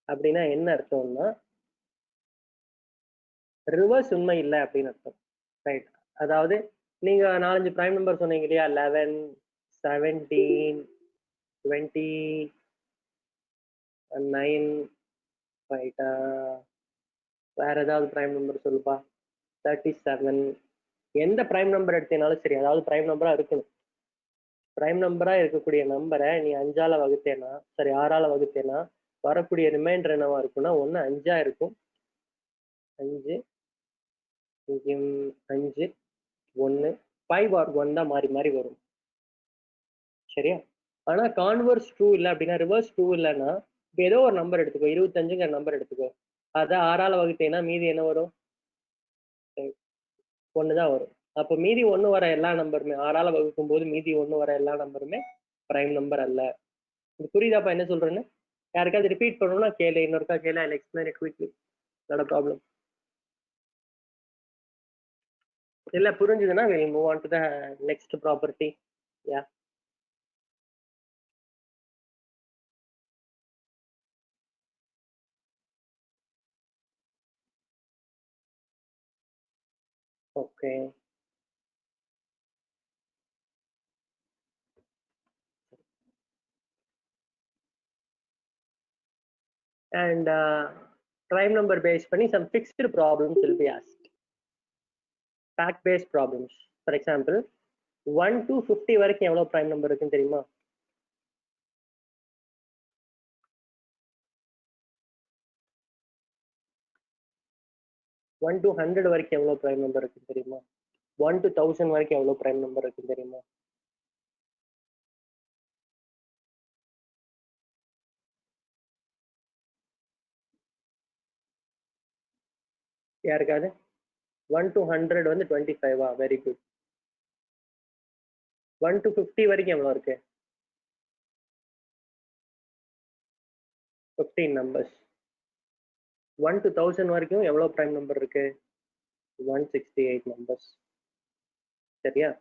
அப்படின்னா என்ன அர்த்தம்னா ரிவர்ஸ் உண்மை இல்லை அப்படின்னு அர்த்தம். ரைட்? அதாவது நீங்க 4-5 பிரைம் நம்பர் சொன்னீங்க இல்லையா? 11 17 20 9. ரைட்டா? வேற ஏதாவது பிரைம் நம்பர் சொல்லுப்பா. 37 எந்த பிரைம் நம்பர் எடுத்தேனாலும் சரி, அதாவது பிரைம் நம்பரா இருக்கணும். பிரைம் நம்பரா இருக்கக்கூடிய நம்பரை நீ 5ஆல வகுத்தேனா, சரி 6ஆல வகுத்தேனா, வரக்கூடிய ரிமைண்டர் என்னவா இருக்கும்னா, ஒண்ணு 5ஆ இருக்கும். 5 இங்கேயும் 5 1 5 ஆர் 1 தான் மாறி மாறி வரும். சரியா? ஆனா கான்வர்ஸ் ட்ரூ இல்ல அப்படின்னா, ரிவர்ஸ் ட்ரூ இல்லைன்னா, இப்ப ஏதோ ஒரு நம்பர் எடுத்துக்கோ, 25ங்கிற நம்பர் எடுத்துக்கோ. அத 6ஆல வகுத்தேன்னா மீதி என்ன வரும்? 1 தான் வரும். அப்ப மீதி 1 வர எல்லா நம்பருமே 6ஆல வகுக்கும் போது மீதி 1 வர எல்லா நம்பருமே பிரைம் நம்பர் அல்ல. இது புரியுதாப்பா என்ன சொல்றேன்னு? யாருக்காவது ரிப்பீட் பண்ணணும்னா கேளு, இன்னொருக்கா கேளு. I'll explain it quickly. Not a problem. இல்ல புரிஞ்சுதுன்னா we'll move on to the next property. Yeah. Okay. And prime number based பண்ணி some fixed problems will be asked. Fact based problems. For example, 1 to 50 வரைக்கும் எவ்வளவு prime number இருக்குன்னு தெரியுமா? 1 to 100 வரைக்கும் எவ்வளவு prime number இருக்குன்னு தெரியுமா? 1 to 1000 வரைக்கும் எவ்வளவு prime number இருக்குன்னு தெரியுமா? யாருக்காவது? 1 to 100 வந்து 25 வெரி குட். 1 to 50 வரைக்கும் எவ்வளவு இருக்கு? 15 numbers. 1 to 1000 வரைக்கும் எவ்வளவு prime number இருக்கு? 168 numbers. சரியா?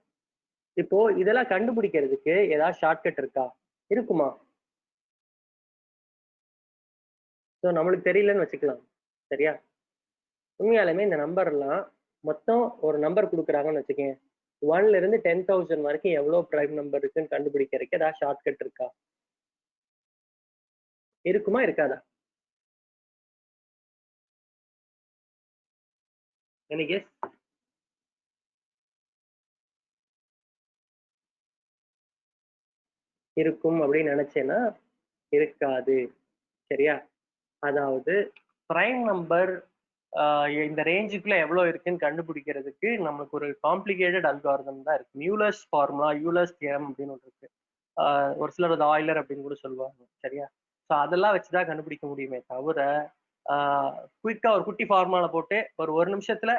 இப்போ இதெல்லாம் கண்டுபிடிக்கிறதுக்கு ஏதாவது ஷார்ட்கட் இருக்கா? இருக்குமா? ஸோ நம்மளுக்கு தெரியலன்னு வச்சுக்கலாம். சரியா? உண்மையாலுமே இந்த நம்பர் எல்லாம் மொத்தம் ஒரு நம்பர் கொடுக்குறாங்கன்னு வச்சுக்கேன், 1ல இருந்து 10,000 வரைக்கும் எவ்வளவு பிரைம் நம்பர் இருக்குன்னு கண்டுபிடிக்கிறதுக்கு ஏதாவது ஷார்ட்கட் இருக்கா? இருக்குமா இருக்காதா? எனக்கு இருக்கும் அப்படின்னு நினைச்சேன்னா இருக்காது. சரியா? அதாவது பிரைம் நம்பர் இந்த ரேஞ்சுக்குள்ள எவ்வளவு இருக்குன்னு கண்டுபிடிக்கிறதுக்கு நமக்கு ஒரு காம்ப்ளிகேட்டட் அல்காரிதம் தான் இருக்கு. மியூலர்ஸ் ஃபார்முலா, யூலர்ஸ் தியரம் அப்படின்னு ஒன்று இருக்கு. ஒரு சிலர் அது ஆயிலர் அப்படின்னு கூட சொல்லுவாங்க. சரியா? ஸோ அதெல்லாம் வச்சுதான் கண்டுபிடிக்க முடியுமே தவிர குயிக்கா ஒரு குட்டி ஃபார்முலா போட்டு ஒரு நிமிஷத்துல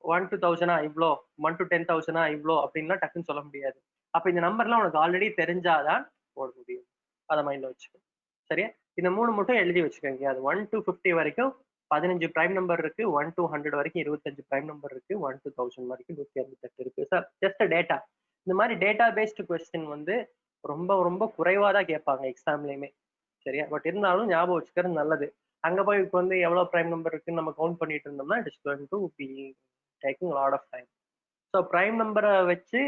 1 to 1000 இவ்வளோ, 1 to 10,000 இவ்வளோ அப்படின்லாம் டக்குன்னு சொல்ல முடியாது. அப்ப இந்த நம்பர்லாம் உனக்கு ஆல்ரெடி தெரிஞ்சாதான் போட முடியும். அதை மைண்ட்ல வச்சுக்கோ. சரியா? இந்த 3 மட்டும் எழுதி வச்சுக்கோங்க. அது 1 to 50 வரைக்கும் 15 பிரைம் நம்பர் இருக்கு, 1 to 100 வரைக்கும் 25 பிரைம் நம்பர் இருக்கு, 1 to 1000 வரைக்கும் 168 இருக்கு. Sir just data. இந்த மாதிரி டேட்டா பேஸ்டு கொஸ்டின் வந்து ரொம்ப ரொம்ப குறைவா தான் கேட்பாங்க எக்ஸாம்லயுமே. சரியா? பட் இருந்தாலும் ஞாபகம் வச்சுக்கிறது நல்லது. அங்க போய் இப்போ வந்து எவ்வளவு பிரைம் நம்பர் இருக்குன்னு நம்ம கவுண்ட் பண்ணிட்டு இருந்தோம்னா it is going to be taking lot of time. So prime நம்பரை வச்சு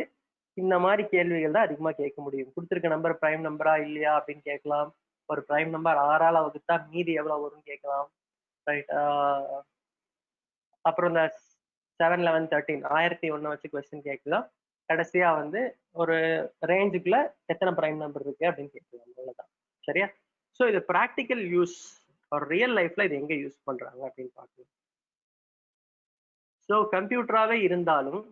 இந்த மாதிரி கேள்விகள் தான் அதிகமா கேட்க முடியும். கொடுத்துருக்க நம்பர் பிரைம் நம்பரா இல்லையா அப்படின்னு கேட்கலாம். ஒரு பிரைம் நம்பர் 6ஆல வகுத்தா மீதி எவ்வளவு வரும்னு கேட்கலாம். ரைட்? அப்புறம் இந்த 7, 11, 13 1001 வச்சு கொஸ்டின் கேட்கலாம். கடைசியா வந்து ஒரு ரேஞ்சுக்குள்ள எத்தனை பிரைம் நம்பர் இருக்கு அப்படின்னு கேட்கலாம். அவ்வளவுதான். சரியா? ஸோ இது ப்ராக்டிக்கல் யூஸ் ஒரு ரியல் லைஃப்ல இது எங்க யூஸ் பண்றாங்க அப்படின்னு பார்க்கலாம். ஸோ கம்ப்யூட்டராகவே இருந்தாலும்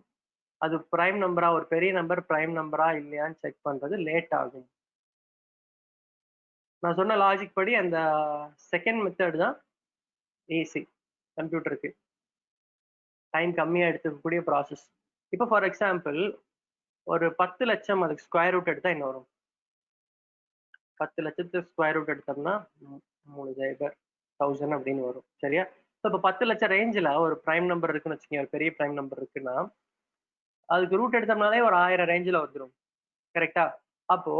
அது பிரைம் நம்பரா, ஒரு பெரிய நம்பர் பிரைம் நம்பரா இல்லையான்னு செக் பண்றது லேட் ஆகும். நான் சொன்ன லாஜிக் படி அந்த செகண்ட் மெத்தட் தான் ஈஸி கம்ப்யூட்டருக்கு. டைம் கம்மியா எடுத்துக்கக்கூடிய ப்ராசஸ். இப்போ ஃபார் எக்ஸாம்பிள் ஒரு 10 லட்சம் அதுக்கு ஸ்கொயர் ரூட் எடுத்தா என்ன வரும்? 10 லட்சத்துக்கு ஸ்கொயர் ரூட் எடுத்தோம்னா 3,000 அப்படின்னு வரும். சரியா? இப்போ 10 லட்சம் ரேஞ்சில் ஒரு பிரைம் நம்பர் இருக்குன்னு வச்சுக்கோங்க, ஒரு பெரிய பிரைம் நம்பர் இருக்குன்னா அதுக்கு ரூட் எடுத்தோம்னாலே ஒரு 1000 ரேஞ்சில் வந்துடும். கரெக்டா? அப்போ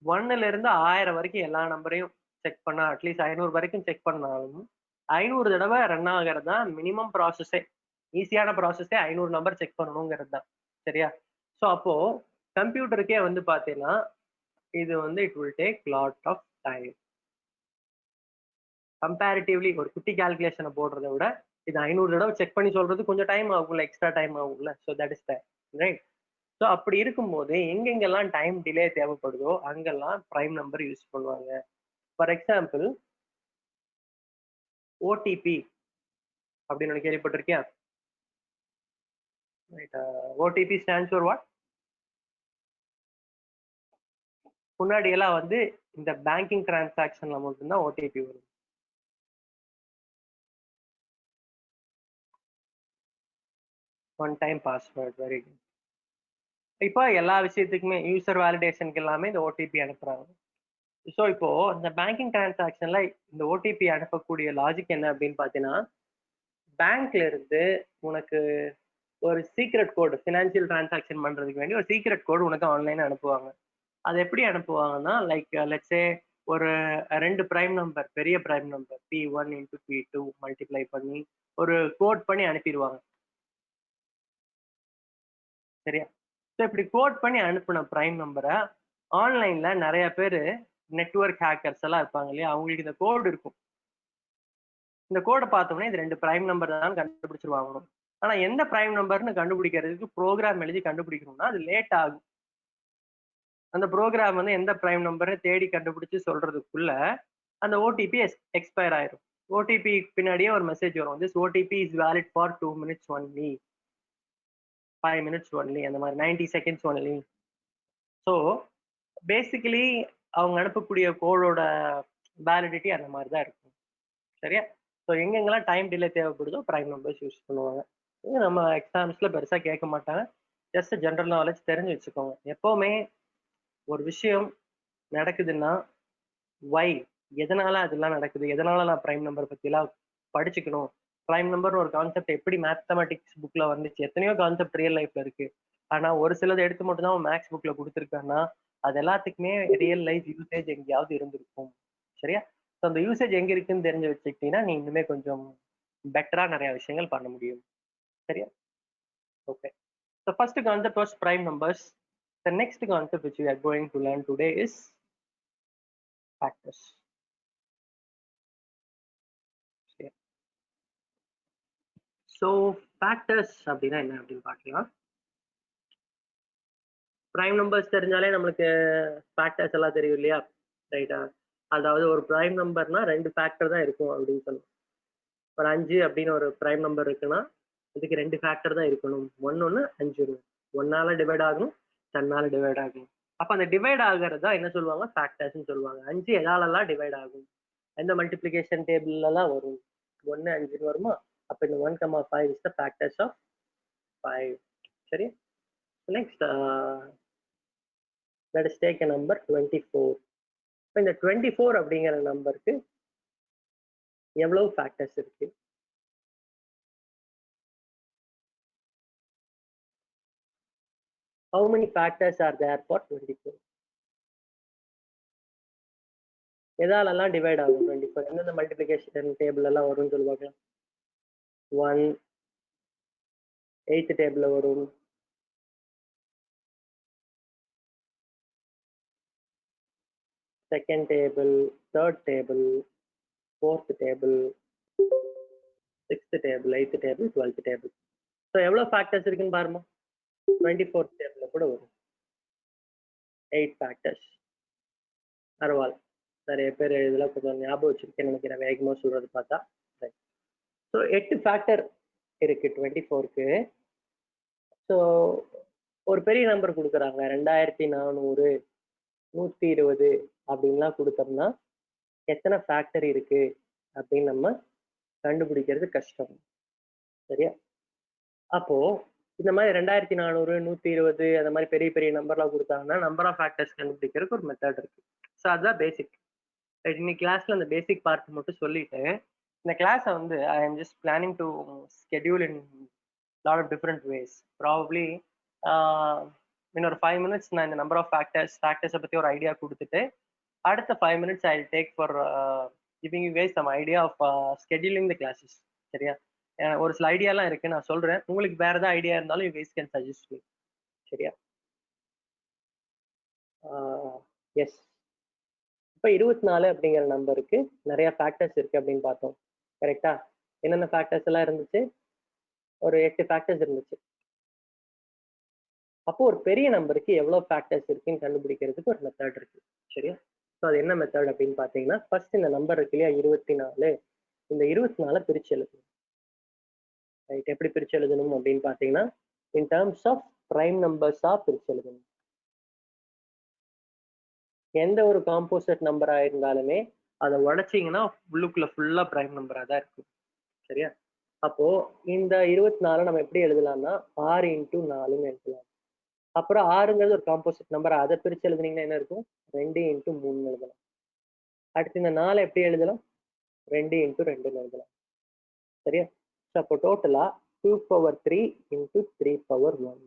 1ல இருந்து 1000 வரைக்கும் எல்லா நம்பரையும் செக் பண்ணா அட்லீஸ்ட் 500 வரைக்கும் செக் பண்ணாலும் 500 தடவை ரன் ஆகிறது தான் மினிமம் ப்ராசஸே. ஈஸியான ப்ராசஸே 500 நம்பர் செக் பண்ணணுங்கிறது தான். சரியா? ஸோ அப்போ கம்ப்யூட்டருக்கே வந்து பார்த்தீங்கன்னா இது வந்து it will take lot of time. Comparatively ஒரு குட்டி கால்குலேஷனை போடுறதை விட இது 500 தடவை செக் பண்ணி சொல்றது கொஞ்சம் டைம் ஆகும்ல, எக்ஸ்ட்ரா டைம் ஆகும்ல. So that is there, right? So அப்படி இருக்கும்போது எங்கெங்கெல்லாம் டைம் டிலே தேவைப்படுதோ அங்கெல்லாம் பிரைம் நம்பர் யூஸ் பண்ணுவாங்க. ஃபார் எக்ஸாம்பிள், ஓடிபி அப்படின்னு ஒன்று கேள்விப்பட்டிருக்கியா? Right. OTP stands for what? முன்னாடி எல்லாம் வந்து இந்த பேங்கிங் டிரான்சாக்ஷன்ல மட்டும்தான் ஓடிபி வரும். One time password. Very good. இப்போ எல்லா விஷயத்துக்குமே யூசர் வேலிடேஷனுக்கு எல்லாமே இந்த ஓடிபி அனுப்புறாங்க. ஸோ இப்போ இந்த பேங்கிங் டிரான்சாக்ஷன்ல இந்த ஓடிபி அனுப்பக்கூடிய லாஜிக் என்ன அப்படின்னு பார்த்தீங்கன்னா, பேங்க்ல இருந்து உனக்கு ஒரு சீக்ரெட் கோடு, ஃபினான்ஷியல் டிரான்சாக்ஷன் பண்றதுக்கு வேண்டி ஒரு சீக்ரெட் கோடு உனக்கு ஆன்லைன் அனுப்புவாங்க. அது எப்படி அனுப்புவாங்கன்னா, லைக் லெட்ஸ் சே ஒரு 2 பிரைம் நம்பர், பெரிய prime number P1 into P2 multiply பண்ணி ஒரு கோட் பண்ணி அனுப்பிடுவாங்க. சரியா? ஸோ இப்படி கோட் பண்ணி அனுப்பின பிரைம் நம்பரை ஆன்லைன்ல நிறைய பேர் நெட்வொர்க் ஹேக்கர்ஸ் எல்லாம் இருப்பாங்க இல்லையா, அவங்களுக்கு இந்த கோடு இருக்கும். இந்த கோடை பார்த்தோம்னா இது 2 பிரைம் நம்பர் தான் கண்டுபிடிச்சிருவாங்க. ஆனா எந்த பிரைம் நம்பர்னு கண்டுபிடிக்கிறதுக்கு ப்ரோக்ராம் எழுதி கண்டுபிடிக்கணும்னா அது லேட் ஆகும். அந்த ப்ரோக்ராம் வந்து எந்த பிரைம் நம்பரை தேடி கண்டுபிடிச்சு சொல்றதுக்குள்ள அந்த ஓடிபி எக்ஸ்பயர் ஆயிரும். ஓடிபி பின்னாடியே ஒரு மெசேஜ் வரும், this OTP is valid for 2 minutes only, 5 minutes only, அந்த மாதிரி 90 seconds ஒன்லி. ஸோ பேசிக்கலி அவங்க அனுப்பக்கூடிய கோடோட வேலிடிட்டி அந்த மாதிரி தான் இருக்கும். சரியா? ஸோ எங்கெங்கெல்லாம் டைம் டிலே தேவைப்படுதோ பிரைம் நம்பர்ஸ் யூஸ் பண்ணுவாங்க. இது நம்ம எக்ஸாம்ஸ்ல பெருசா கேட்க மாட்டாங்க. ஜஸ்ட் ஜென்ரல் நாலேஜ் தெரிஞ்சு வச்சுக்கோங்க. எப்பவுமே ஒரு விஷயம் நடக்குதுன்னா வை, எதனால அதெல்லாம் நடக்குது, எதனால நான் பிரைம் நம்பர் பத்தி எல்லாம் படிச்சுக்கணும். பிரைம் நம்பர்னு ஒரு கான்செப்ட் எப்படி மேத்தமெட்டிக்ஸ் புக்ல வந்துச்சு, எத்தனையோ கான்செப்ட் ரியல் லைஃப்ல இருக்கு. ஆனா ஒரு சிலது எடுத்து மட்டும் தான் மேக்ஸ் புக்ல கொடுத்துருக்காங்கன்னா அது எல்லாத்துக்குமே ரியல் லைஃப் யூசேஜ் எங்கேயாவது இருந்திருக்கும். சரியா? ஸோ அந்த யூசேஜ் எங்க இருக்குன்னு தெரிஞ்சு வச்சுக்கிட்டீங்கன்னா நீ இன்னுமே கொஞ்சம் பெட்டரா நிறைய விஷயங்கள் பண்ண முடியும். சரியா? Okay. The first concept was prime numbers. The next concept which we are going to learn today is factors. Okay. So factors அப்படின்னா என்ன அப்படின்னு பார்க்கலாம். பிரைம் நம்பர்ஸ் தெரிஞ்சாலே நம்மளுக்கு ஃபேக்டர்ஸ் எல்லாம் தெரியும் இல்லையா, ரைட்டா? அதாவது ஒரு பிரைம் நம்பர்னா 2 ஃபேக்டர் தான் இருக்கும் அப்படின்னு சொல்லுவோம். ஒரு 5 அப்படின்னு ஒரு பிரைம் நம்பர் இருக்குன்னா இதுக்கு 2 ஃபேக்டர் தான் இருக்கணும். 1 5 1ஆல டிவைட் ஆகணும், 10ஆல டிவைட் ஆகணும். அப்ப அந்த டிவைட் ஆகிறது தான் என்ன சொல்லுவாங்க, ஃபேக்டர்ஸ்னு சொல்லுவாங்க. 5 எதாலெல்லாம் டிவைட் ஆகும், எந்த மல்டிப்ளிகேஷன் டேபிள்லாம் வரும், 1 5 வருமா, அப்ப இந்த 1,5 இஸ் த ஃபேக்டர்ஸ் ஆஃப் 5. சரி, next let us take a number 24. இப்போ இந்த 24 அப்படிங்கிற நம்பருக்கு எவ்வளவு ஃபேக்டர்ஸ் இருக்கு? How many factors are there for 24? எதாலெல்லாம் divide ஆகும் 24? எந்தெந்த மல்டிப்ளிகேஷன் டேபிள் எல்லாம் வரும்னு சொல்லுவாங்க? 1 8th டேபிள்ல வரும், 2nd table, 3rd table, 4th table, 6th table, 8th table, 12th table. So எவ்வளவு ஃபேக்டர்ஸ் இருக்குன்னு பாருமா. 24th டேபிள்ல கூட வரும் 8 ஃபேக்டர்ஸ். பரவாயில்ல, நிறைய பேர் இதெல்லாம் கொஞ்சம் ஞாபகம் வச்சிருக்கேன்னு நினைக்கிறேன் வேகமா சொல்றது பார்த்தா. ஸோ 8 ஃபேக்டர் இருக்கு 24க்கு. ஸோ ஒரு பெரிய நம்பர் கொடுக்குறாங்க 2400 120 அப்படின்லாம் கொடுத்தோம்னா எத்தனை ஃபேக்டர் இருக்கு அப்படின்னு நம்ம கண்டுபிடிக்கிறது கஷ்டம். சரியா? அப்போ இந்த மாதிரி 2400 120 அந்த மாதிரி பெரிய பெரிய நம்பர்லாம் கொடுத்தாங்கன்னா நம்பர் ஆஃப் ஃபேக்டர்ஸ் கண்டுபிடிக்கிறதுக்கு ஒரு மெத்தட் இருக்கு. ஸோ அதுதான் பேசிக். இன்னைக்கு கிளாஸ்ல அந்த பேசிக் பார்ட் மட்டும் சொல்லிட்டு இந்த கிளாஸை வந்து I am just planning to schedule in lot of different ways. Probably இன்னொரு 5 minutes நான் இந்த நம்பர் ஆஃப் ஃபேக்டர்ஸை பற்றி ஒரு ஐடியா கொடுத்துட்டு அடுத்த 5 minutes I take for giving you guys some idea of scheduling the classes. சரியா? ஒரு சில ஐடியாலாம் இருக்கு, நான் சொல்றேன். உங்களுக்கு வேற ஏதாவது ஐடியா இருந்தாலும் you guys can suggest me. சரியா? எஸ். இப்போ 24 அப்படிங்கிற நம்பருக்கு நிறைய ஃபேக்டர்ஸ் இருக்கு அப்படின்னு பார்த்தோம். கரெக்டா? என்னென்ன ஃபேக்டர்ஸ் எல்லாம் இருந்துச்சு? ஒரு 8 ஃபேக்டர்ஸ் இருந்துச்சு. அப்போ ஒரு பெரிய நம்பருக்கு எவ்வளவு ஃபேக்டர்ஸ் இருக்குன்னு கண்டுபிடிக்கிறதுக்கு ஒரு மெத்தட் இருக்கு. சரியா? ஸோ அது என்ன மெத்தட் அப்படின்னு பார்த்தீங்கன்னா, ஃபர்ஸ்ட் இந்த நம்பர் இருக்கு இல்லையா 24, இந்த 24 பிரிச்சு எழுதணும். ரைட்? எப்படி பிரிச்சு எழுதணும் அப்படின்னு பார்த்தீங்கன்னா, இன் டர்ம்ஸ் ஆஃப் பிரைம் நம்பர்ஸா பிரிச்சு எழுதணும். எந்த ஒரு காம்போசிட் நம்பரா இருந்தாலுமே அதை உடைச்சிங்கன்னா உள்ளுக்குள்ள ஃபுல்லா பிரைம் நம்பரா தான் இருக்கும். சரியா? அப்போ இந்த 24 நம்ம எப்படி எழுதலாம்னா 6 இன்டூ 4ன்னு எழுதலாம். அப்புறம் 6ங்கிறது ஒரு காம்போசிட் நம்பர், அதை பிரிச்சு எழுதுனீங்கன்னா என்ன இருக்கும்? 2 இன்டூ 3ன்னு எழுதலாம். அடுத்து இந்த 4 எப்படி எழுதலாம்? 2 இன்டூ 2ன்னு எழுதலாம். சரியா? ஸோ அப்போ டோட்டலா 2/3 இன்டூ 3/1.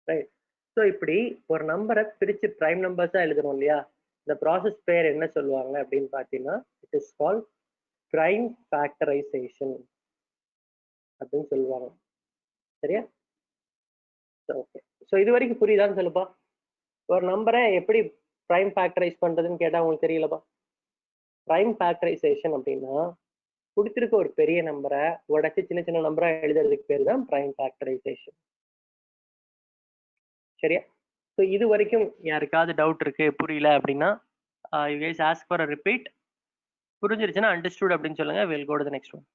ரைட்? ஸோ இப்படி ஒரு நம்பரை பிரிச்சு பிரைம் நம்பர்ஸா எழுதுறோம் இல்லையா? இந்த ப்ராசஸ் பேர் என்ன சொல்லுவாங்க அப்படின்னு பார்த்தீங்கன்னா, it is called prime factorisation அப்படின்னு சொல்லுவாங்க. சரியா? ஓகே. ஸோ இது வரைக்கும் புரியுதான்னு சொல்லுப்பா. ஒரு நம்பரை எப்படி பிரைம் ஃபேக்டரைஸ் பண்றதுன்னு கேட்டா உங்களுக்கு தெரியலப்பா. பிரைம் ஃபேக்டரைசேஷன் அப்படின்னா கொடுத்திருக்க ஒரு பெரிய நம்பரை உடைச்சு சின்ன சின்ன நம்பரா எழுதுறதுக்கு பேர் தான் பிரைம் ஃபேக்டரைசேஷன். சரியா? ஸோ இது வரைக்கும் யாருக்காவது டவுட் இருக்கு புரியல அப்படின்னா you guys ask for a repeat. புரிஞ்சிருச்சுன்னா அண்டர்ஸ்டூட் அப்படின்னு சொல்லுங்க. Will go to the next one.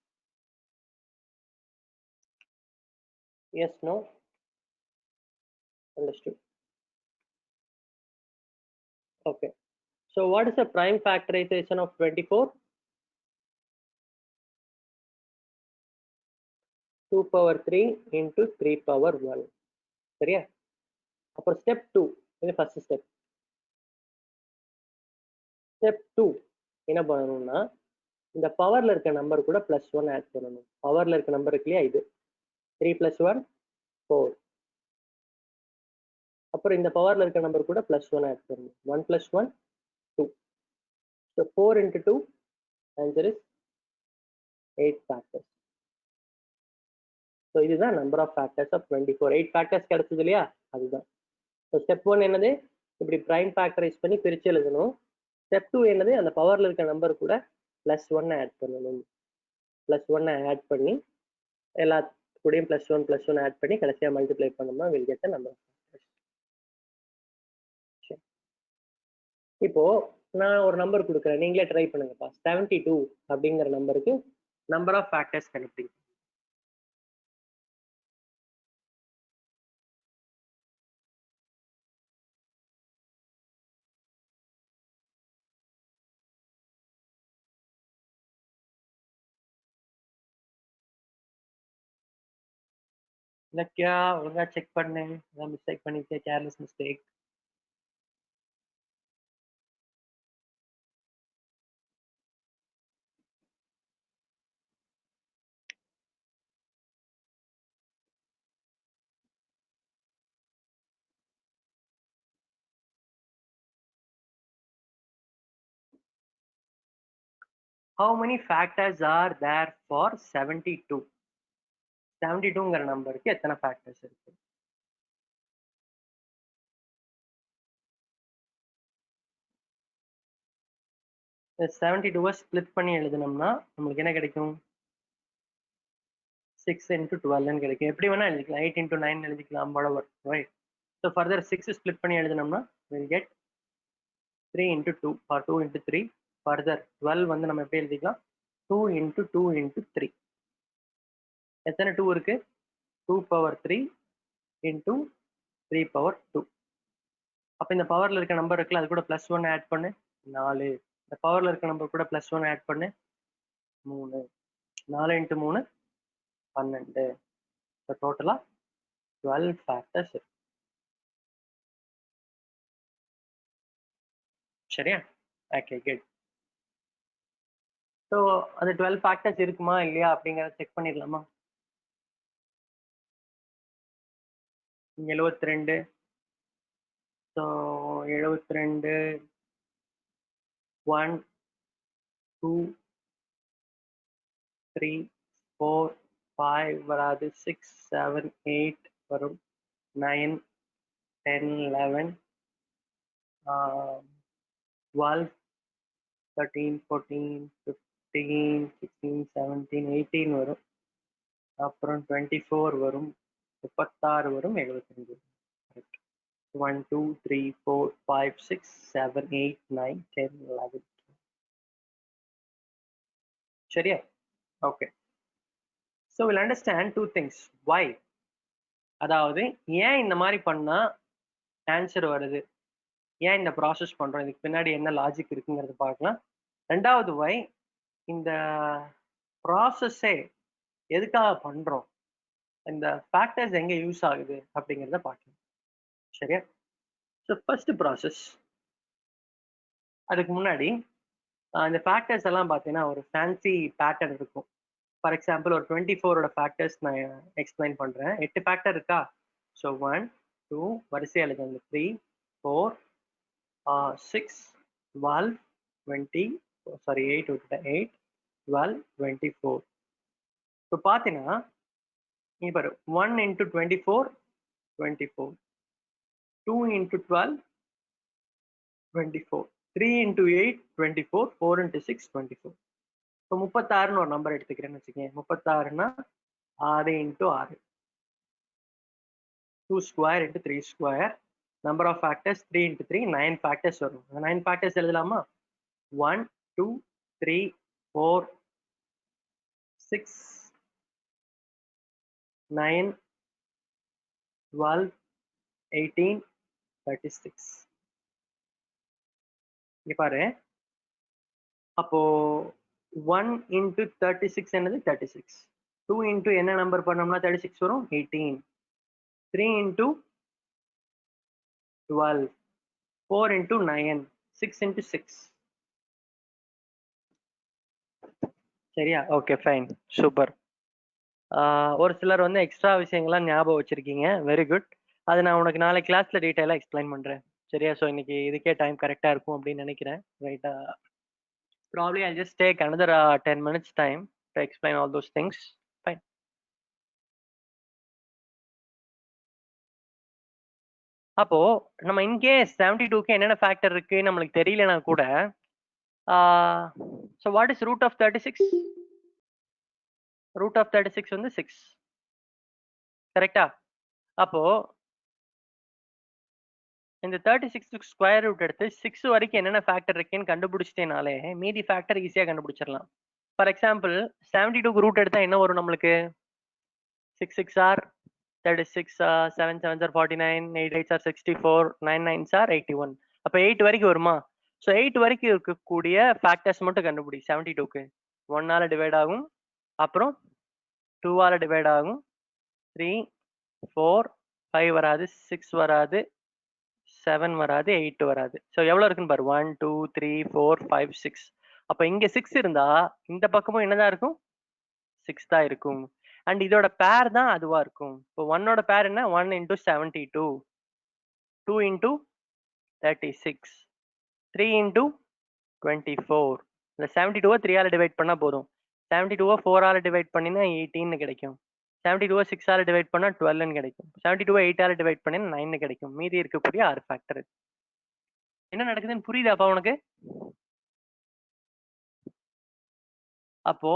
Yes, no, understood. Okay. So what is the prime factorization of 24? 2/3 into 3/1. சரியா? அப்புறம் ஸ்டெப் 2, இது ஃபர்ஸ்ட் ஸ்டெப். ஸ்டெப் 2 என்ன பண்ணணும்னா, இந்த பவர்ல இருக்க நம்பர் கூட +1 ஆட் பண்ணணும். பவர்ல இருக்க நம்பர் இருக்கு இல்லையா, இது 3 + 1 4. அப்புறம் இந்த பவர்ல இருக்க நம்பர் கூட +1 ஆட் பண்ணணும். 1 + 1 2. So 4 into 2, answer is 8 factors. So இதுதான் number of factors of 24. 8 factors கிடைச்சது இல்லையா, அதுதான். ஸோ ஸ்டெப் 1 என்னது? இப்படி பிரைம் ஃபேக்டரைஸ் பண்ணி பிரிச்சு எழுதணும். ஸ்டெப் 2 என்னது? அந்த பவர்ல இருக்க நம்பர் கூட +1 ஆட் பண்ணணும். +1 ஆட் பண்ணி எல்லா கூடயும் +1 ஆட் பண்ணி கடைசியா மல்டிப்ளை பண்ணோம்னா will get the number of factors. இப்போ நான் ஒரு நம்பர் கொடுக்குறேன், நீங்களே ட்ரை பண்ணுங்கப்பா. 72 அப்படிங்கிற நம்பருக்கு நம்பர் ஆஃப் ஃபேக்டர்ஸ் கண்டுபிடிங்க. இலக்கியா ஒழுங்கா செக் பண்ணு, ஏதாவது மிஸ்டேக் பண்ணிட்டு careless mistake. How many factors are there for 72? 72ங்கிற நம்பருக்கு எத்தனை ஃபேக்டர்ஸ் இருக்கு? இந்த 72 ஸ்பிளிட் பண்ணி எழுதினோம்னா நம்மளுக்கு என்ன கிடைக்கும்? 6 into 12 கிடைக்கும். எப்படி வேணா எழுதிக்கலாம். 8 into 9 எழுதிக்கலாம், whatever, right? So further 6 split பண்ணி எழுதினோம்னா we'll get 3 into 2 or 2 into 3. Further 12 வந்து நம்ம எப்படி எழுதிக்கலாம்? 2 into 2 into 3. எத்தனை 2 இருக்கு? 2/3 into 3/2. அப்ப இந்த பவர்ல இருக்க நம்பர் இருக்குல்ல, அது கூட +1 ஆட் பண்ணு 4. இந்த பவர்ல இருக்க நம்பர் கூட +1 ஆட் பண்ணு 3. 4 into 3 12. இப்போ டோட்டலா 12 ஃபேக்டர்ஸ் இருக்கு. சரியா? Okay, good. ஸோ அந்த 12 ஃபேக்டர்ஸ் இருக்குமா இல்லையா அப்படிங்கிறத செக் பண்ணிடலாமா? 72. ஸோ 72 1 2 3 4 5 வராது, 6 7 8 வரும், 9 10 11 12 13 14 15 15, 16, 17, 18 வரும். அப்புறம் 24 வரும், 36 வரும், 75 வரும். Correct. 1, 2, 3, 4, 5, 6, 7, 8, 9, 10, 11. சரியா? Okay. So will understand two things. Why, அதாவது ஏன் இந்த மாதிரி பண்ணா ஆன்சர் வருது, ஏன் இந்த ப்ராசஸ் பண்றோம், இதுக்கு பின்னாடி என்ன லாஜிக் இருக்குங்கிறத பார்க்கலாம். ரெண்டாவது வை, இந்த ப்ராசஸே எதுக்காக பண்றோம், இந்த ஃபேக்டர்ஸ் எங்க யூஸ் ஆகுது அப்படிங்கிறத பார்க்கலாம். சரியா? So first process. அதுக்கு முன்னாடி இந்த ஃபேக்டர்ஸ் எல்லாம் பார்த்தீங்கன்னா ஒரு ஃபேன்சி பேட்டர்ன் இருக்கும். ஃபார் எக்ஸாம்பிள் ஒரு 24ஓட ஃபேக்டர்ஸ் நான் எக்ஸ்பிளைன் பண்றேன். 8 ஃபேக்டர் இருக்கா? ஸோ 1, 2 வரிசையாக எழுதுங்க, 3, 4, 6, 12, 20, சாரி 8 விட்டுட்டேன், 8, 12, 24. இப்போ பார்த்தீங்கன்னா இப்போ 1 into 24, 24, 2 into 12, 24, 3 into 8, 24, 4 into 6, 24. இப்போ 36ன்னு ஒரு நம்பர் எடுத்துக்கிறேன்னு வச்சுக்கோங்க. 36னா 6 into 6, 2 square into 3 square, number of factors 3 into 3, 9 factors வரும். 9 factors எழுதலாமா? 1, 2, 3, 4, 6, 9, 12, 18, 36. இங்க பாரு, அப்போ 1 into 36 என்னது 36, 2 into என்ன நம்பர் பண்ணோம்னா 36 வரும் 18, 3 into 12, 4 into 9, 6 into 6. சரியா? Okay fine, super. ஒரு சிலர் வந்து எக்ஸ்ட்ரா விஷயங்கள்லாம் ஞாபகம் வச்சிருக்கீங்க, வெரி குட். அது நான் உனக்கு நாளைக்கு கிளாஸ்ல டீட்டெயிலாக எக்ஸ்பிளைன் பண்றேன். சரியா? ஸோ இன்னைக்கு இதுக்கே டைம் கரெக்டா இருக்கும் அப்படின்னு நினைக்கிறேன். ரைட்டா? Probably I'll just take another 10 minutes time to explain all those things. Fine. அப்போ நம்ம இன்கேஸ் 72க்கு என்னென்ன ஃபேக்டர் இருக்கு நம்மளுக்கு தெரியலனா கூட, so what is root of 36? root of 36 வந்து 6. கரெக்டா? அப்போ இந்த 36க்கு ஸ்கொயர் ரூட் எடுத்து 6 வரைக்கும் என்னென்ன ஃபேக்டர் இருக்குன்னு கண்டுபிடிச்சிட்டேனாலே மீதி ஃபேக்டர் ஈஸியா கண்டுபிடிச்சிடலாம். ஃபார் எக்ஸாம்பிள் 72க்கு ரூட் எடுத்தா என்ன வரும் நம்மளுக்கு? 6 6 are 36, 7 7s are 49, 8 8s are 64, 9 9s are 81. அப்ப 8 வரைக்கும் வருமா? ஸோ 8 வரைக்கும் இருக்கக்கூடிய ஃபேக்டர்ஸ் மட்டும் கண்டுபிடி. 72க்கு 1ஆல டிவைட் ஆகும், அப்புறம் 2ஆல டிவைட் ஆகும், 3, 4, 5 வராது, 6 வராது, 7 வராது, 8 வராது. ஸோ எவ்வளவு இருக்குன்னு பாரு, 1 2 3 4 5 6. அப்ப இங்க 6 இருந்தா இந்த பக்கமும் என்னதான் இருக்கும்? 6 தான் இருக்கும். அண்ட் இதோட பேர் தான் அதுவா இருக்கும். இப்போ 1ஓட பேர் என்ன? 1 into 72, 2 into 36, 3 into 24. இந்த 72 3ஆல டிவைட் பண்ணா போதும். 72 4ஆல டிவைட் பண்ணினா 18 கிடைக்கும். 72 6ஆல டிவைட் பண்ணா 12 கிடைக்கும். 72 8ஆல டிவைட் பண்ணினா 9 கிடைக்கும். மீதி இருக்கக்கூடிய 6 ஃபேக்டர். என்ன நடக்குதுன்னு புரியுதாப்பா உனக்கு? அப்போ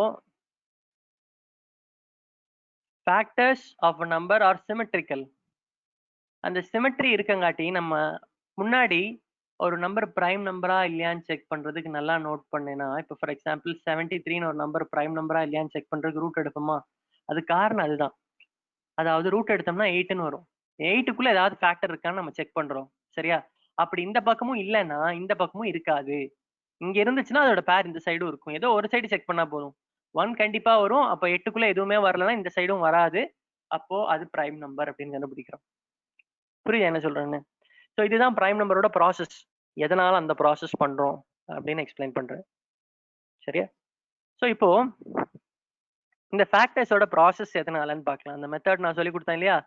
factors of a number are symmetrical. அந்த சிமெட்ரி இருக்கங்காட்டி நம்ம முன்னாடி ஒரு நம்பர் பிரைம் நம்பரா இல்லையான்னு செக் பண்றதுக்கு நல்லா நோட் பண்ணேன்னா, இப்போ ஃபார் எக்ஸாம்பிள் 73ன்னு ஒரு நம்பர் பிரைம் நம்பரா இல்லையான்னு செக் பண்றதுக்கு ரூட் எடுப்போமா? அது காரணம் அதுதான். அதாவது ரூட் எடுத்தோம்னா 8ன்னு வரும். 8க்குள்ள ஏதாவது ஃபேக்டர் இருக்கான்னு நம்ம செக் பண்றோம். சரியா? அப்படி இந்த பக்கமும் இல்லைன்னா இந்த பக்கமும் இருக்காது. இங்க இருந்துச்சுன்னா அதோட பேர் இந்த சைடும் இருக்கும். ஏதோ ஒரு சைடு செக் பண்ணா போதும். 1 கண்டிப்பா வரும். அப்ப 8க்குள்ள எதுவுமே வரலன்னா இந்த சைடும் வராது. அப்போ அது பிரைம் நம்பர் அப்படின்னு கண்டுபிடிக்கிறோம். புரியுது என்ன சொல்றேன்னு? ஸோ இதுதான் பிரைம் நம்பரோட ப்ராசஸ். எதனால அந்த ப்ராசஸ் பண்றோம் அப்படின்னு எக்ஸ்பிளைன் பண்றேன். சரியா? ஸோ இப்போ இந்த ஃபேக்டர்ஸோட ப்ராசஸ் எதனாலன்னு பார்க்கலாம். அந்த மெத்தட் நான் சொல்லி கொடுத்தேன் இல்லையா?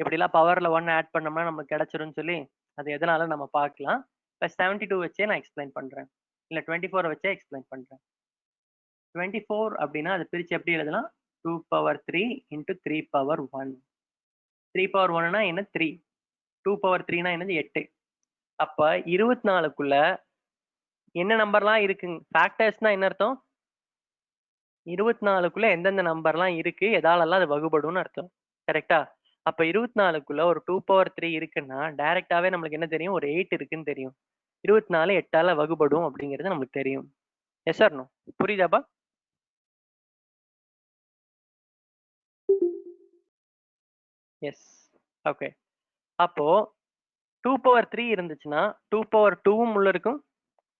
இப்படிலாம் பவர்ல 1 ஆட் பண்ணோம்னா நமக்கு கிடைச்சிரும்னு சொல்லி, அது எதனால நம்ம பார்க்கலாம். ப்ளஸ் 72 வச்சே நான் எக்ஸ்பிளைன் பண்றேன். இல்ல 24 வச்சே எக்ஸ்பிளைன் பண்றேன். 24 அப்படின்னா அதை பிரிச்சு எப்படி எழுதலாம்? 2 power 3 into 3 power 1. 3 power 1னா என்ன? 3. 2 power 3னா என்னது? 8. அப்ப 24க்குள்ள என்ன நம்பர்லாம் இருக்குங்க? ஃபேக்டர்ஸ்னா என்ன அர்த்தம்? 24க்குள்ள எந்தெந்த நம்பர்லாம் இருக்கு, எதாலலாம் அது வகுபடும்னு அர்த்தம். கரெக்ட்டா? அப்ப 24க்குள்ள ஒரு 2 இருக்குன்னா, டைரக்ட்டாவே நம்மளுக்கு என்ன தெரியும்? ஒரு 8 இருக்குன்னு தெரியும். 24 8ஆல வகுபடும் அப்படிங்கிறது நமக்கு தெரியும். Yes or no? புரியுதாப்பா? எஸ். ஓகே. அப்போ 2 இருந்துச்சுன்னா, 2 உள்ள இருக்கும்,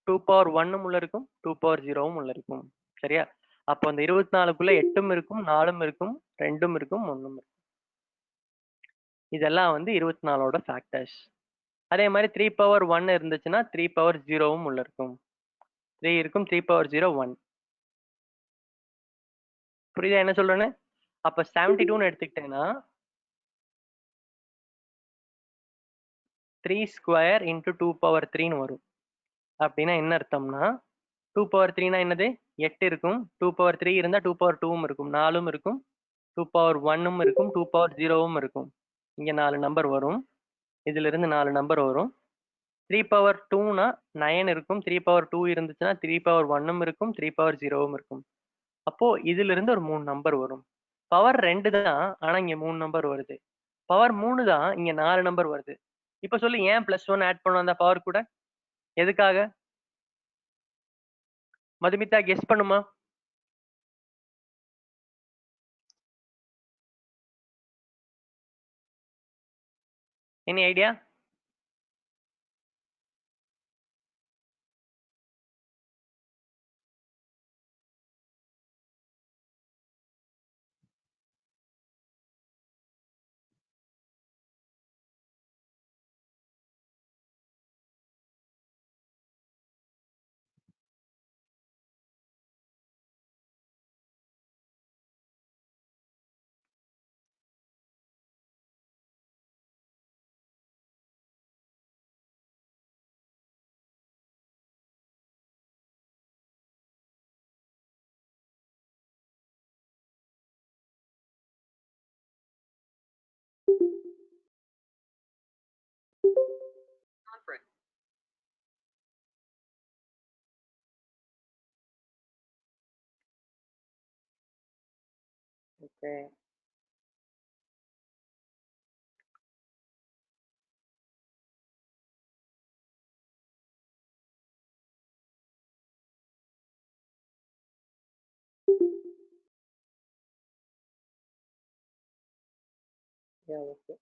2 உள்ள இருக்கும், 2 உள்ள இருக்கும். சரியா? அப்போ அந்த 24க்குள்ள 8ம் இருக்கும், 4ம் இருக்கும், 2ம் இருக்கும், 1ம் இருக்கும். இதெல்லாம் வந்து 24ஓட ஃபேக்டர்ஸ். அதே மாதிரி 3 இருந்துச்சுன்னா 3 உள்ள இருக்கும். 3 இருக்கும், 3 1. புரியுதா என்ன சொல்றேன்னு? அப்ப 72ன்னு எடுத்துக்கிட்டேன்னா 3 ஸ்கொயர் இன்டு 2 வரும். அப்படின்னா என்ன அர்த்தம்னா 2 என்னது? 8 இருக்கும். 2 இருந்தா 2 இருக்கும். 4ம் இருக்கும். 2 இருக்கும். 2 இருக்கும். இங்க 4 நம்பர் வரும். இதுல இருந்து 4 நம்பர் வரும். 3/2னா 9 இருக்கும். 3/2 இருந்துச்சுன்னா 3/1 இருக்கும். 3/0 இருக்கும். அப்போ இதுல இருந்து ஒரு 3 நம்பர் வரும். பவர் 2 தான். ஆனா இங்க 3 நம்பர் வருது. பவர் 3 தான். இங்க 4 நம்பர் வருது. இப்ப சொல்லு ஏன் +1 ஆட் பண்ணோம் அந்த பவர் கூட? எதுக்காக? மதுமிதா கெஸ் பண்ணுமா? Any idea? Conference. Okay. Yeah, okay.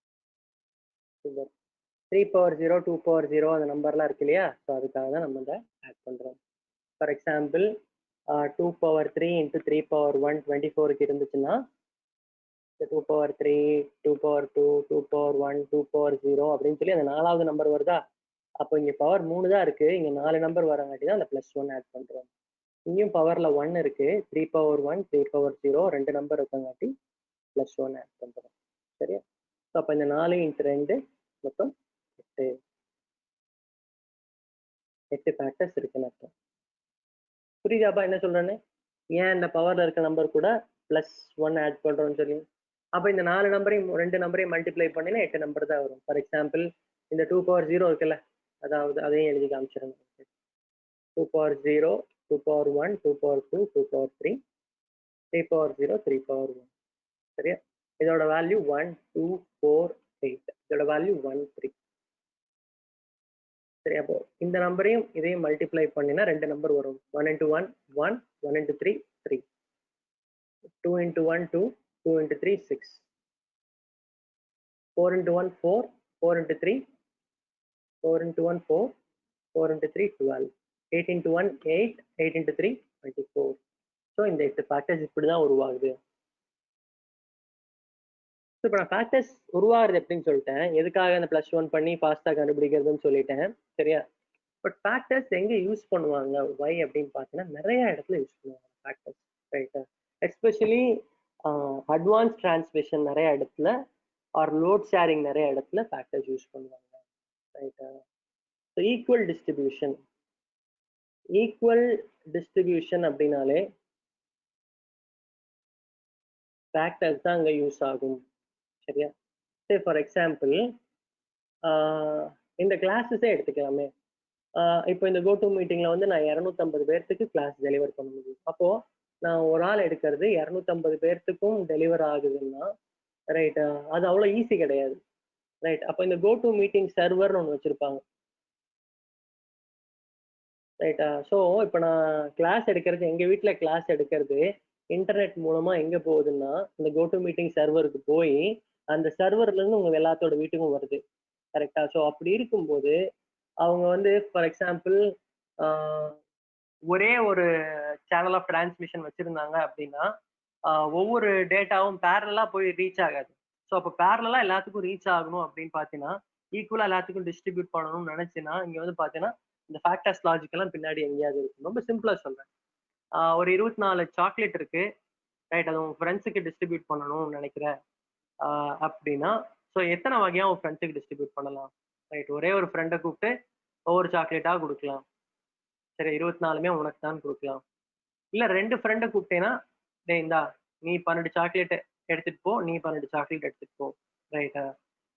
Super. 3/0, 2/0 அந்த நம்பர்லாம் இருக்கு இல்லையா? ஸோ அதுக்காக தான் நம்ம இதை ஆட் பண்றோம். ஃபார் எக்ஸாம்பிள் 2/3 இன்ட்டு 3/1 24க்கு இருந்துச்சுன்னா 2/3, 2/2, 2/1, 2/0 அப்படின்னு சொல்லி அந்த 4வது நம்பர் வருதா? அப்போ இங்க பவர் 3 தான் இருக்கு. இங்க 4 நம்பர் வரங்காட்டி தான் அந்த +1 ஆட் பண்றோம். இங்கேயும் பவர்ல 1 இருக்கு. 3/1, 3/0 2 நம்பர் இருக்கங்காட்டி +1 ஆட் பண்றோம். சரியா? ஸோ அப்போ இந்த 4 இன்ட்டு 2 மொத்தம் 8 ஃபேக்டர்ஸ் இருக்குன்னு அர்த்தம். புரியுதாப்பா என்ன சொல்றேன்னு? ஏன் இந்த பவர்ல இருக்க நம்பர் கூட +1 ஆட் பண்றோம்னு சொல்லி. அப்ப இந்த 4 நம்பரையும் 2 நம்பரையும் மல்டிப்ளை பண்ணினா 8 நம்பர் தான் வரும். ஃபார் எக்ஸாம்பிள் இந்த 2/0 இருக்குல்ல, அதாவது அதையும் எழுதி காமிச்சிருங்க. 2/0, 2/1, 2/2, 2/3, 3/0, 3/1. சரியா? இதோட வேல்யூ 1, 2, 4, 8. இதோட வேல்யூ 1, 3. சரி, அப்போ இந்த நம்பரையும் இதையும் மல்டிப்ளை பண்ணினா 2 நம்பர் வரும். 1 into 1 1, 1 into 3 3, 2 into 1 2, 2 into 3 6, 4 into 1 4, 4 into 3 4 into 1 4, 4 into 3 12, 8 into 1 8, 8 into 3 24. So இந்த 8 ஃபேக்டர்ஸ் இப்படி தான் உருவாகுது. ஸோ இப்போ நான் ஃபேக்டர்ஸ் உருவாகுறது எப்படின்னு சொல்லிட்டேன். எதுக்காக அந்த +1 பண்ணி ஃபாஸ்ட்டாக கண்டுபிடிக்கிறதுன்னு சொல்லிட்டேன். சரியா? பட் ஃபேக்டர்ஸ் எங்கே யூஸ் பண்ணுவாங்க வை அப்படின்னு பார்த்தீங்கன்னா நிறைய இடத்துல யூஸ் பண்ணுவாங்க ஃபேக்டர்ஸ். ரைட்டா? எஸ்பெஷலி அட்வான்ஸ் டிரான்ஸ்மிஷன் நிறைய இடத்துல ஆர் லோட் ஷேரிங் நிறைய இடத்துல ஃபேக்டர்ஸ் யூஸ் பண்ணுவாங்க. ரைட்டா? ஸோ ஈக்குவல் டிஸ்ட்ரிபியூஷன் அப்படின்னாலே ஃபேக்டர்ஸ் தான் அங்கே யூஸ் ஆகும். சரியா? சே ஃபார் எக்ஸாம்பிள் இந்த கிளாஸஸே எடுத்துக்கலாமே. இப்போ இந்த கோட்டு மீட்டிங்ல வந்து நான் 250 பேர்த்துக்கு கிளாஸ் டெலிவர் பண்ண முடியும். அப்போ நான் ஒரு ஆள் எடுக்கிறது 250 பேர்த்துக்கும் டெலிவர் ஆகுதுன்னா ரைட், அது அவ்வளோ ஈஸி கிடையாது. ரைட், அப்போ இந்த கோ டு மீட்டிங் சர்வர்னு ஒன்று வச்சிருப்பாங்க. ரைட்டா? ஸோ இப்போ நான் கிளாஸ் எடுக்கிறது, எங்கள் வீட்டில் கிளாஸ் எடுக்கிறது இன்டர்நெட் மூலமா எங்க போகுதுன்னா, இந்த கோ டு மீட்டிங் சர்வருக்கு போய் அந்த சர்வர்ல இருந்து உங்க எல்லாத்தோட வீட்டுக்கும் வருது. கரெக்டா? ஸோ அப்படி இருக்கும்போது அவங்க வந்து ஃபார் எக்ஸாம்பிள் ஒரே ஒரு சேனல் ஆஃப் டிரான்ஸ்மிஷன் வச்சிருந்தாங்க அப்படின்னா, ஒவ்வொரு டேட்டாவும் பேரலா போய் ரீச் ஆகாது. ஸோ அப்போ பேரலா எல்லாத்துக்கும் ரீச் ஆகணும் அப்படின்னு பார்த்தீங்கன்னா, ஈக்குவலா எல்லாத்துக்கும் டிஸ்ட்ரிபியூட் பண்ணணும்னு நினைச்சுன்னா, இங்க வந்து பார்த்தீங்கன்னா இந்த ஃபேக்டர்ஸ் லாஜிக் எல்லாம் பின்னாடி எங்கேயாவது இருக்கு. ரொம்ப சிம்பிளா சொல்றேன். ஒரு 24 சாக்லேட் இருக்கு. ரைட், அது உங்க ஃப்ரெண்ட்ஸுக்கு டிஸ்ட்ரிபியூட் பண்ணணும்னு நினைக்கிறேன் அப்படின்னா, ஸோ எத்தனை வகையா உங்க ஃப்ரெண்ட்ஸுக்கு டிஸ்ட்ரிபியூட் பண்ணலாம்? ரைட், ஒரே ஒரு ஃப்ரெண்டை கூப்பிட்டு ஒவ்வொரு சாக்லேட்டா கொடுக்கலாம். சரி, 24மே உனக்கு தான் கொடுக்கலாம். இல்ல 2 ஃப்ரெண்டை கூப்பிட்டேன்னா, டேய் இந்தா நீ 12 சாக்லேட் எடுத்துட்டு போ, நீ 12 சாக்லேட் எடுத்துட்டு போ. ரைட்டா?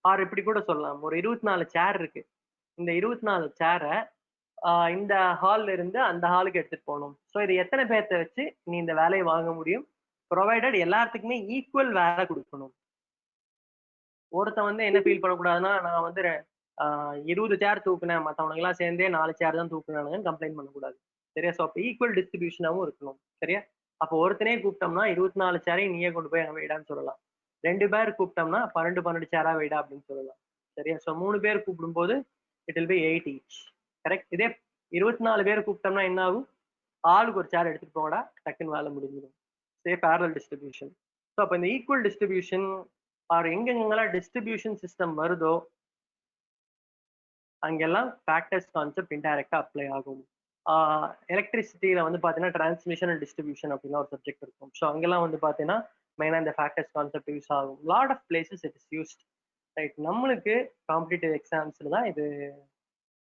ஆர் இப்படி கூட சொல்லலாம். ஒரு 24 சேர் இருக்கு. இந்த 24 சேரை இந்த ஹால்ல இருந்து அந்த ஹாலுக்கு எடுத்துட்டு போகணும். ஸோ இது எத்தனை பேர்த்த வச்சு நீ இந்த வேலையை வாங்க முடியும்? ப்ரொவைடட் எல்லாத்துக்குமே ஈக்குவல் வேலை கொடுக்கணும். ஒருத்தன் வந்து என்ன ஃபீல் பண்ணக்கூடாதுன்னா, நான் வந்து 20 சேர் தூக்குனேன், மற்றவனுங்க எல்லாம் சேர்ந்தே 4 சேர் தான் தூக்குனானுங்கன்னு கம்ப்ளைண்ட் பண்ணக்கூடாது. சரியா? ஸோ அப்போ ஈக்குவல் டிஸ்ட்ரிபியூஷனாகவும் இருக்கணும். சரியா? அப்போ ஒருத்தனே கூப்பிட்டோம்னா 24 சேரையும் நீயே கொண்டு போய் அங்கே வைடான்னு சொல்லலாம். 2 பேர் கூப்பிட்டோம்னா 12 சேரா வைடா அப்படின்னு சொல்லலாம். சரியா? ஸோ 3 பேர் கூப்பிடும்போது it will B 8 each. Correct? இதே 24 பேர் கூப்பிட்டோம்னா என்ன ஆகும்? ஆளுக்கு ஒரு சேர் எடுத்துட்டு போங்கடா, டக்குன்னு வேலை முடிஞ்சிடும். Parallel distribution. ஸோ அப்போ இந்த ஈக்குவல் டிஸ்ட்ரிபியூஷன் ஆர் எங்கெங்கெல்லாம் டிஸ்ட்ரிபியூஷன் சிஸ்டம் வருதோ அங்கெல்லாம் ஃபேக்டர்ஸ் கான்செப்ட் இன்டைரக்டா அப்ளை ஆகும். எலக்ட்ரிசிட்டியில வந்து பார்த்தீங்கன்னா டிரான்ஸ்மிஷன் அண்ட் டிஸ்ட்ரிபியூஷன் அப்படின்னு ஒரு சப்ஜெக்ட் இருக்கும். ஸோ அங்கெல்லாம் வந்து பார்த்தீங்கன்னா மெயினாக இந்த ஃபேக்டர்ஸ் கான்செப்ட் யூஸ் ஆகும். Lot of places it is used. Right, நம்மளுக்கு காம்படிட்டிவ் எக்ஸாம்ஸ்ல தான் இது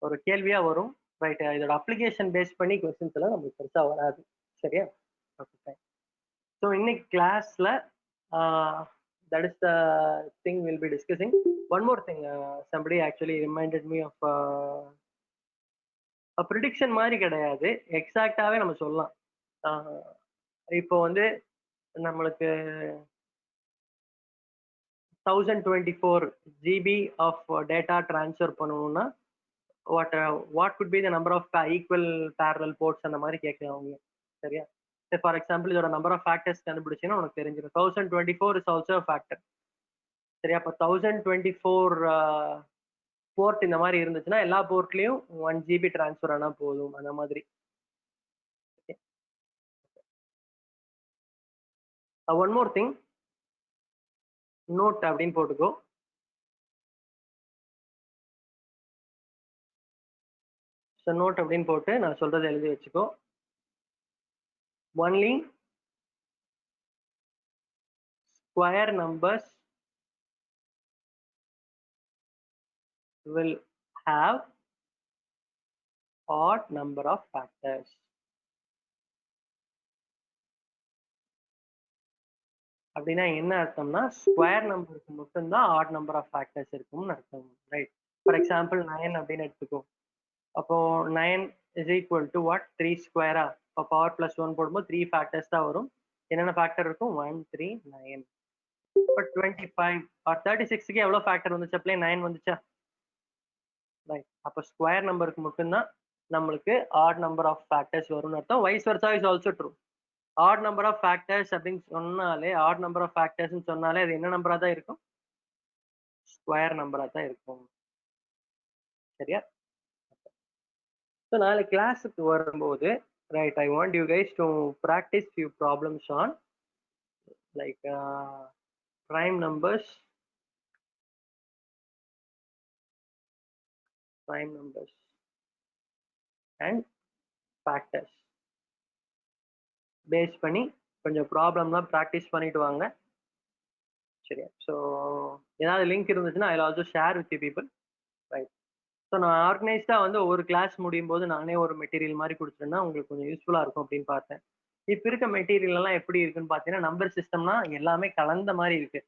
ஒரு கேள்வியா வரும். ரைட், இதோட அப்ளிகேஷன் பேஸ் பண்ணி கொஸ்டின்ஸ் எல்லாம் நமக்கு பெருசா வராது. சரியா? ஓகே. ஸோ இன்னைக்கு கிளாஸ்ல that is the thing we'll be discussing. One more thing, somebody actually reminded me of a prediction மாதிரி கிடையாது, எக்ஸாக்டாவே நம்ம சொல்லலாம். இப்போ வந்து நம்மளுக்கு 1024 GB ஆஃப் டேட்டா ட்ரான்ஸ்ஃபர் பண்ணணும்னா what could be the number of equal parallel ports அந்த மாதிரி கேட்கலாம் அவங்க. சரியா? ஃபார் எக்ஸாம்பிள் இதோட நம்பர் ஆஃப் ஃபேக்டர்ஸ் கண்டுபிடிச்சீங்கன்னா உனக்கு தெரிஞ்சிடும். 1024 இஸ் ஆல்சோ ஃபேக்டர். சரியா? அப்போ 1024 போர்ட் இந்த மாதிரி இருந்துச்சுன்னா எல்லா போர்ட்லயும் 1 GB டிரான்ஸ்ஃபர் ஆனா போதும், அந்த மாதிரி. ஒன் மோர் திங், நோட் அப்படின்னு போட்டுக்கோ. ஸோ நோட் அப்படின்னு போட்டு நான் சொல்றதை எழுதி வச்சுக்கோ. Only square numbers will have odd number of factors. அப்படின்னா என்ன அர்த்தம்னா, ஸ்கொயர் நம்பருக்கு மட்டும்தான் ஆட் நம்பர் ஆஃப் ஃபேக்டர்ஸ் இருக்கும்னு அர்த்தம். ரைட், ஃபார் எக்ஸாம்பிள் 9 அப்படின்னு எடுத்துக்கோ. அப்போ 9 இஸ் ஈக்குவல் டு வாட்? 3 ஸ்கொயரா? இப்போ பவர் பிளஸ் 1 போடும்போது 3 ஃபேக்டர்ஸ் தான் வரும். என்னென்ன ஃபேக்டர் இருக்கும்? 1 3 9. இப்போ 25 ஆர் 36க்கு எவ்வளோ ஃபேக்டர் வந்துச்சு? அப்படியே 9 வந்துச்சா? ரைட், அப்போ ஸ்கொயர் நம்பருக்கு மட்டும்தான் நம்மளுக்கு ஆட் நம்பர் ஆஃப் ஃபேக்டர்ஸ் வரும்னு அர்த்தம். Vice versa is also true. Odd number of factors அப்படின்னு சொன்னாலே, ஆட் நம்பர் ஆஃப் ஃபேக்டர்ஸ்னு சொன்னாலே அது என்ன நம்பரா தான் இருக்கும்? ஸ்கொயர் நம்பரா தான் இருக்கும். சரியா? ஸோ நாளைக்கு கிளாஸுக்கு வரும்போது right, I want you guys to practise few problems on like prime numbers and factors base பண்ணி கொஞ்சம் ப்ராப்ளம்லாம் ப்ராக்டிஸ் பண்ணிட்டு வாங்க. சரியா? ஸோ ஏதாவது லிங்க் இருந்துச்சுன்னா I also share with you people. Right, so நான் ஆர்கனைஸ்டாக வந்து ஒவ்வொரு கிளாஸ் முடியும் போது நானே ஒரு மெட்டீரியல் மாதிரி கொடுத்துருந்தா உங்களுக்கு கொஞ்சம் யூஸ்ஃபுல்லாக இருக்கும் அப்படின்னு பார்த்தேன். இப்போ இருக்க மெட்டீரியல் எல்லாம் எப்படி இருக்குன்னு பார்த்தீங்கன்னா, நம்பர் சிஸ்டம்னா எல்லாமே கலந்த மாதிரி இருக்கு.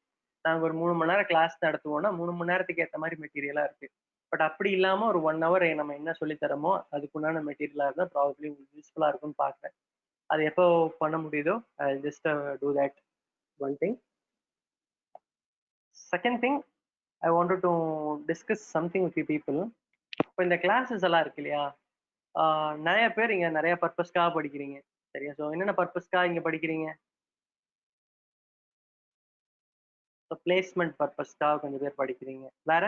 நாங்கள் ஒரு 3 மணி நேரம் கிளாஸ் நடத்துவோம்னா 3 மணி நேரத்துக்கு ஏற்ற மாதிரி மெட்டீரியலாக இருக்கு. பட் அப்படி இல்லாமல் ஒரு 1 hour நம்ம என்ன சொல்லி தரமோ அதுக்குண்டான மெட்டீரியலாக இருந்தால் ப்ராபப்ளி உங்களுக்கு யூஸ்ஃபுல்லாக இருக்கும்னு பார்க்குறேன். அது எப்போ பண்ண முடியுதோ just do that one thing. Second thing, I wanted to discuss something with you people. இப்போ இந்த கிளாஸஸ் எல்லாம் இருக்கு இல்லையா, நிறைய பேர் இங்க நிறைய பர்பஸ்க்காக படிக்கிறீங்க. சரியா? ஸோ என்னென்ன பர்பஸ்க்காக இங்க படிக்கிறீங்க? ஸோ பிளேஸ்மெண்ட் பர்பஸ்க்காக கொஞ்சம் பேர் படிக்கிறீங்க. வேற?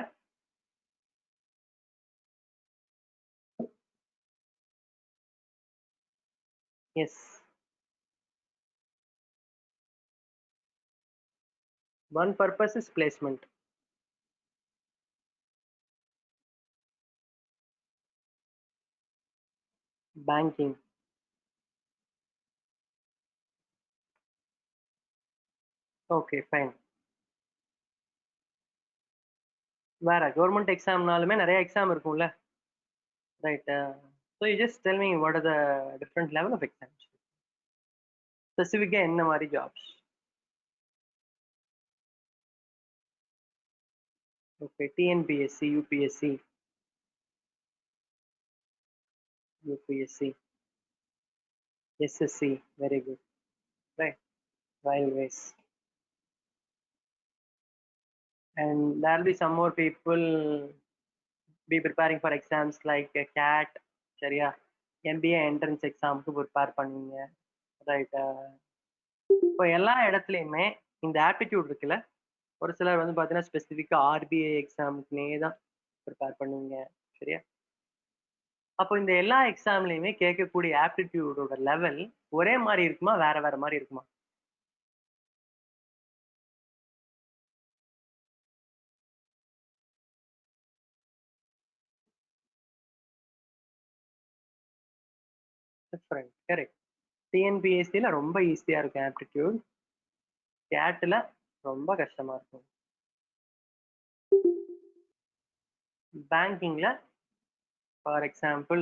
Yes. One purpose is placement. Banking. Okay, fine. வேற கவர்மெண்ட் எக்ஸாம்னாலுமே நிறைய எக்ஸாம் இருக்கும்ல, right? So you just tell me what are the different level of exams, ஸ்பெசிஃபிக்காக என்ன மாதிரி jobs? Okay, TNPSC, UPSC, SSC, very good, right? Railways. And there will be some more people be preparing for exams like a CAT, சரியா? MBA entrance எக்ஸாமுக்கு prepare பண்ணுவீங்க, right? இப்போ எல்லா இடத்துலையுமே இந்த ஆப்டிடியூட் இருக்குல்ல, ஒரு சிலர் வந்து பார்த்தீங்கன்னா ஸ்பெசிஃபிக்காக ஆர்பிஐ எக்ஸாமுக்குனே தான் ப்ரிப்பேர் பண்ணுவீங்க, சரியா? அப்போ இந்த எல்லா எக்ஸாம்லையுமே கேட்கக்கூடிய ஆப்டிடியூடோட லெவல் ஒரே மாதிரி இருக்குமா, வேற வேற மாதிரி இருக்குமா? Different, correct. டிஎன்பிஎஸ்சியில் ரொம்ப ஈஸியாக இருக்கும் ஆப்டிடியூட், கேட்டில் ரொம்ப கஷ்டமாக இருக்கும். பேங்கிங்கில் ஃபார் எக்ஸாம்பிள்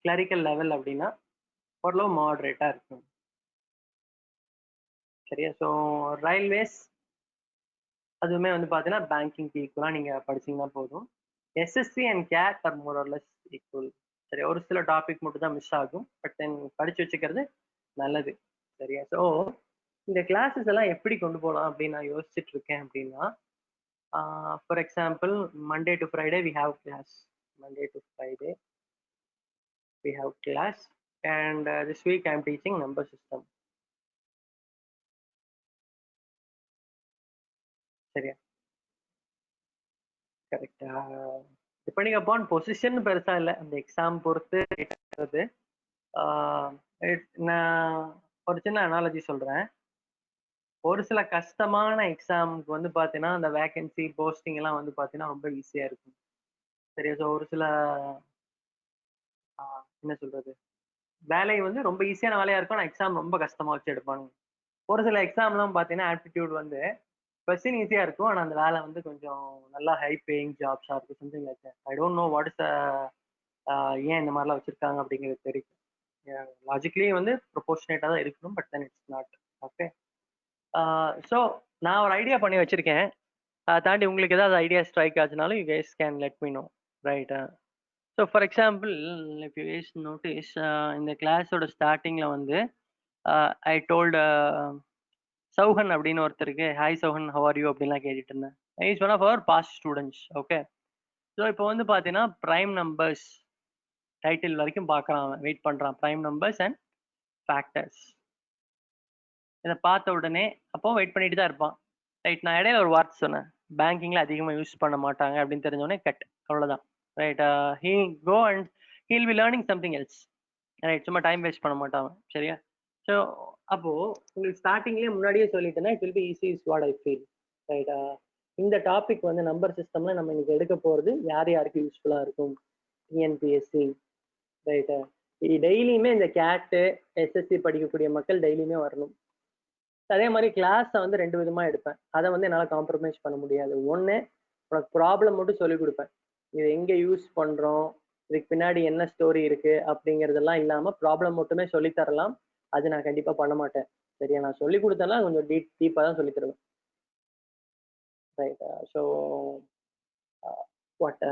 கிளரிக்கல் லெவல் அப்படின்னா ஓரளவு மாடரேட்டாக இருக்கும், சரியா? ஸோ ரயில்வேஸ் அதுவுமே வந்து பார்த்தீங்கன்னா பேங்கிங்க்கு ஈக்குவலாக நீங்கள் படிச்சிங்கன்னா போதும். SSC and GATE are more or less equal, சரி? ஒரு சில டாபிக் மட்டும் தான் மிஸ் ஆகும், பட் தென் படித்து வச்சுக்கிறது நல்லது, சரியா? ஸோ இந்த கிளாஸஸ் எல்லாம் எப்படி கொண்டு போகலாம் அப்படின்னு நான் யோசிச்சுட்டு இருக்கேன் அப்படின்னா, for example Monday to Friday we have class, Monday to Friday we have class, and this week I am teaching number system, சரியா? கரெக்ட். டிபெண்டிங் அப்பான் பொசிஷன் பெருசா இல்லை, அந்த எக்ஸாம் பொறுத்து இருக்கிறது. நான் ஒரு சின்ன அனாலஜி சொல்றேன். ஒரு சில கஷ்டமான எக்ஸாமுக்கு வந்து பார்த்தீங்கன்னா அந்த வேகன்சி போஸ்டிங் எல்லாம் வந்து பார்த்தீங்கன்னா ரொம்ப ஈஸியா இருக்கும், சரியா? ஸோ ஒரு சில என்ன சொல்றது, வேலை வந்து ரொம்ப ஈஸியான வேலையா இருக்கும், ஆனால் எக்ஸாம் ரொம்ப கஷ்டமா வச்சு எடுப்பாங்க. ஒரு சில எக்ஸாம்லாம் பார்த்தீங்கன்னா ஆப்டிடியூட் வந்து கொஸ்டின் ஈஸியா இருக்கும், ஆனால் அந்த வேலை வந்து கொஞ்சம் நல்லா ஹை பேயிங் ஜாப்ஸா இருக்கும், something like that. I don't know what is ஏன் இந்த மாதிரிலாம் வச்சிருக்காங்க அப்படிங்கிறது தெரியும். லாஜிக்கலி வந்து ப்ரொபோர்ஷனேட்டாக தான் இருக்கணும், but then it's not. Okay, so நான் ஒரு ஐடியா பண்ணி வச்சிருக்கேன். தாண்டி உங்களுக்கு ஏதாவது ஐடியா ஸ்ட்ரைக் ஆச்சுனாலும் you guys can let me know, right? So for example if you guys notice, இந்த கிளாஸோட ஸ்டார்டிங்கில் வந்து ஐ டோல்ட் சௌஹன் அப்படின்னு ஒருத்தருக்கு, hi Chauhan, how are you அப்படின்லாம் கேட்டுட்டு இருந்தேன். Is one of our past students, okay? So இப்போ வந்து பார்த்தீங்கன்னா ப்ரைம் நம்பர்ஸ் டைட்டில் வரைக்கும் பார்க்குறான், வெயிட் பண்ணுறான். ப்ரைம் நம்பர்ஸ் அண்ட் ஃபேக்டர்ஸ் இதை பார்த்த உடனே அப்போ வெயிட் பண்ணிட்டு தான் இருப்பான், ரைட்? நான் இடையில ஒரு வார்த்தை சொன்னேன், பேங்கிங்கில் அதிகமாக யூஸ் பண்ண மாட்டாங்க அப்படின்னு தெரிஞ்சோடனே கட், அவ்வளோதான், right? He go and he'll be learning something else, right? சும்மா டைம் வேஸ்ட் பண்ண மாட்டாங்க, சரியா? ஸோ அப்போ உங்களுக்கு ஸ்டார்டிங்லேயே முன்னாடியே சொல்லிட்டேன்னா it will be easy is what I feel, right? இந்த டாபிக் வந்து நம்பர் சிஸ்டம்ல நம்ம இன்னைக்கு எடுக்க போகிறது யார் யாருக்கு யூஸ்ஃபுல்லாக இருக்கும், டிஎன்பிஎஸ்சி, ரைட்டு? டெய்லியுமே இந்த கேட்டு எஸ்எஸ்சி படிக்கக்கூடிய மக்கள் டெய்லியுமே வரணும். அதே மாதிரி கிளாஸை வந்து 2 விதமாக எடுப்பேன், அதை வந்து என்னால் காம்ப்ரமைஸ் பண்ண முடியாது. ஒன்று, உனக்கு ப்ராப்ளம் மட்டும் சொல்லிக் கொடுப்பேன், இது எங்கே யூஸ் பண்ணுறோம், இதுக்கு பின்னாடி என்ன ஸ்டோரி இருக்குது அப்படிங்கிறதெல்லாம் இல்லாமல் ப்ராப்ளம் மட்டுமே சொல்லித்தரலாம். அது நான் கண்டிப்பாக பண்ண மாட்டேன், சரியா? நான் சொல்லி கொடுத்தேன்னா கொஞ்சம் டீப்பாக தான் சொல்லி தருவேன், ரைட்? ஸோ வாட்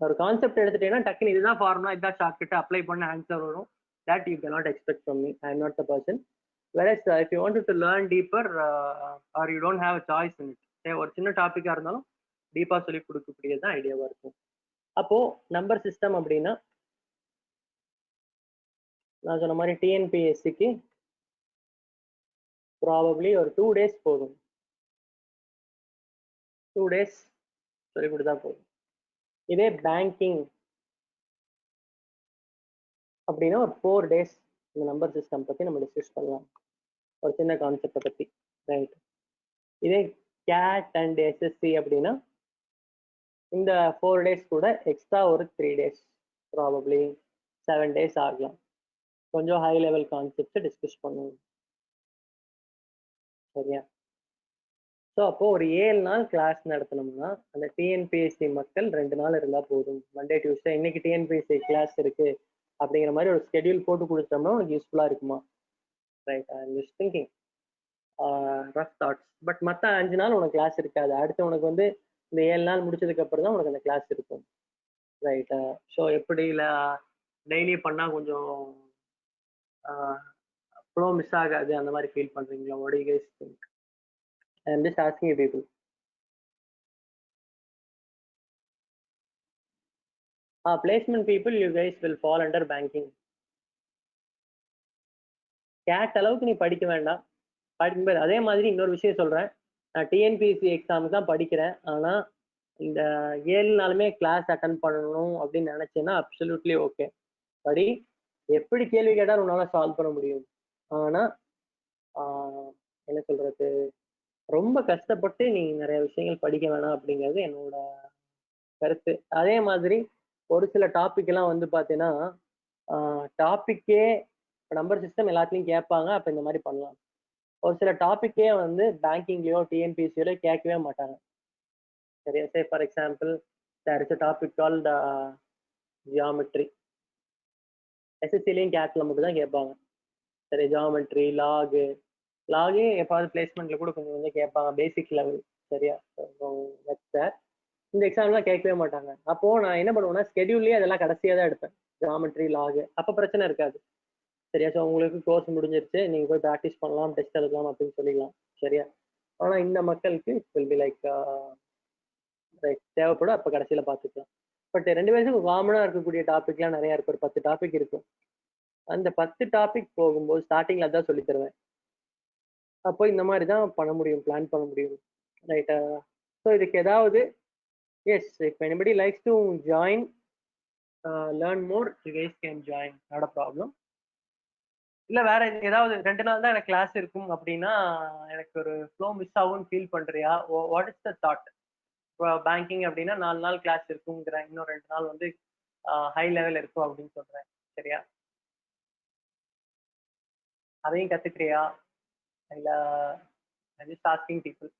ஒரு கான்செப்ட் எடுத்துட்டீங்கன்னா டக்குன்னு இதுதான் ஃபார்முலா, இதுதான் ஷார்ட்கட், அப்ளை பண்ண ஆன்சர் வரும். That you cannot expect from me. I am not the person. Whereas if you wanted to learn deeper or you don't have a choice in it, ஒரு சின்ன டாபிக்கா இருந்தாலும் டீப்பா சொல்லி கொடுக்கக்கூடியது தான் ஐடியாவா இருக்கும். அப்போ நம்பர் சிஸ்டம் அப்படின்னா நான் சொன்ன மாதிரி டிஎன்பிஎஸ்சிக்கு ப்ராபப்ளி ஒரு 2 days போதும். 2 days சொல்லி கொடுத்தா போதும். இதே பேங்கிங் அப்படின்னா ஒரு 4 days இந்த நம்பர் சிஸ்டம் பத்தி நம்ம டிஸ்கஸ் பண்ணலாம், ஒரு சின்ன கான்செப்டை பத்தி. ரைட். இதே கேட் அண்ட் எஸ்எஸ்சி அப்படின்னா இந்த 4 days கூட எக்ஸ்ட்ரா ஒரு 3 days, ப்ராபப்ளி 7 days ஆகலாம். கொஞ்சம் ஹை லெவல் கான்செப்ட் டிஸ்கஸ் பண்ணுவோம். சரியா? ஸோ அப்போ ஒரு 7 நாள் கிளாஸ் நடத்தினோம்னா அந்த டிஎன்பிஎஸ்சி மக்கள் 2 நாள் இருந்தா போதும். மண்டே டியூஸ்டே இன்னைக்கு டிஎன்பிஎஸ்சி கிளாஸ் இருக்கு அப்படிங்கிற மாதிரி ஒரு ஸ்கெடியூல் போட்டு கொடுத்தோம்னா உனக்கு யூஸ்ஃபுல்லா இருக்குமா? Right. I am just thinking rough thoughts. But மற்ற 5 நாள் உனக்கு கிளாஸ் இருக்காது. அடுத்து உனக்கு வந்து இந்த 7 நாள் முடிச்சதுக்கு அப்புறம் தான் உனக்கு அந்த கிளாஸ் இருக்கும். ரைட். ஸோ எப்படி இல்லை டெய்லி பண்ணா கொஞ்சம் ஃப்ளோ மிஸ் ஆகாது அந்த மாதிரி ஃபீல் பண்றீங்களா? What do you guys think? I am just asking you people. Placement people, you guys will fall under banking. CAT அளவுக்கு நீ படிக்க வேண்டாம். படிக்கும்போது அதே மாதிரி இன்னொரு விஷயம் சொல்றேன், நான் டிஎன்பிஎஸ்சி எக்ஸாமுக்கு தான் படிக்கிறேன். ஆனா இந்த 7 நாளுமே கிளாஸ் அட்டன் பண்ணணும் அப்படின்னு நினைச்சேன்னா அப்சல்யூட்லி ஓகே. படி, எப்படி கேள்வி கேட்டாலும் உன்னால சால்வ் பண்ண முடியும். ஆனா என்ன சொல்றது, ரொம்ப கஷ்டப்பட்டு நீ நிறைய விஷயங்கள் படிக்க வேணாம் அப்படிங்கிறது என்னோட கருத்து. அதே மாதிரி ஒரு சில டாபிக் எல்லாம் வந்து பாத்தீங்கன்னா டாபிக்கே நம்பர் சிஸ்டம் எல்லாத்துலயும் கேட்பாங்க. அப்ப இந்த மாதிரி பண்ணலாம். ஒரு சில டாபிக்கே வந்து பேங்கிங்லயோ டிஎன்பிஎஸ்சியோ கேட்கவே மாட்டாங்க. சரியா? Say for example there is a topic called geometry. எஸ்எஸ்சிலையும் கேட்ல மட்டும் தான் கேட்பாங்க. சரி, ஜியாமெட்ரி, லாகு எப்பாவது பிளேஸ்மெண்ட்ல கூட கொஞ்சம் கொஞ்சம் கேட்பாங்க, பேசிக் லெவல். சரியா? இந்த எக்ஸாம்லாம் கேட்கவே மாட்டாங்க. அப்போ நான் என்ன பண்ணுவேன்னா ஸ்கெடியூல்லேயே அதெல்லாம் கடைசியாக தான் எடுப்பேன். ஜியாமெட்ரி, லாகு அப்போ பிரச்சனை இருக்காது. சரியா? ஸோ உங்களுக்கு கோர்ஸ் முடிஞ்சிருச்சு, நீங்க போய் ப்ராக்டிஸ் பண்ணலாம், டெஸ்ட் எழுதலாம் அப்படின்னு சொல்லிக்கலாம். சரியா? ஆனா இந்த மக்களுக்கு வில் பி லைக் தேவைப்படும், அப்போ கடைசியில பார்த்துக்கலாம். பட் 2 பேருக்கும் காமனா இருக்கக்கூடிய டாபிக்லாம் நிறைய இருக்கு. ஒரு 10 டாபிக் இருக்கும். அந்த 10 டாபிக் போகும்போது ஸ்டார்டிங்ல அதான் சொல்லி தருவேன். அப்போ இந்த மாதிரி தான் பண்ண முடியும், பிளான் பண்ண முடியும். ரைட்டா? ஸோ இதுக்கு ஏதாவது S, if anybody likes to join, learn more, you guys can join, not a problem. இல்ல வேற ஏதாவது 2 நாள் தான் எனக்கு கிளாஸ் இருக்கும் அப்படின்னா எனக்கு ஒரு ஃப்ளோ மிஸ் ஆகும்னு ஃபீல் பண்றியா? What is the thought? Banking அப்படின்னா 4 நாள் கிளாஸ் இருக்குங்கிறேன், இன்னும் 2 நாள் வந்து ஹை லெவல் இருக்கும் அப்படின்னு சொல்றேன். சரியா? அதையும் கத்துக்கிறியா இல்ல just asking people?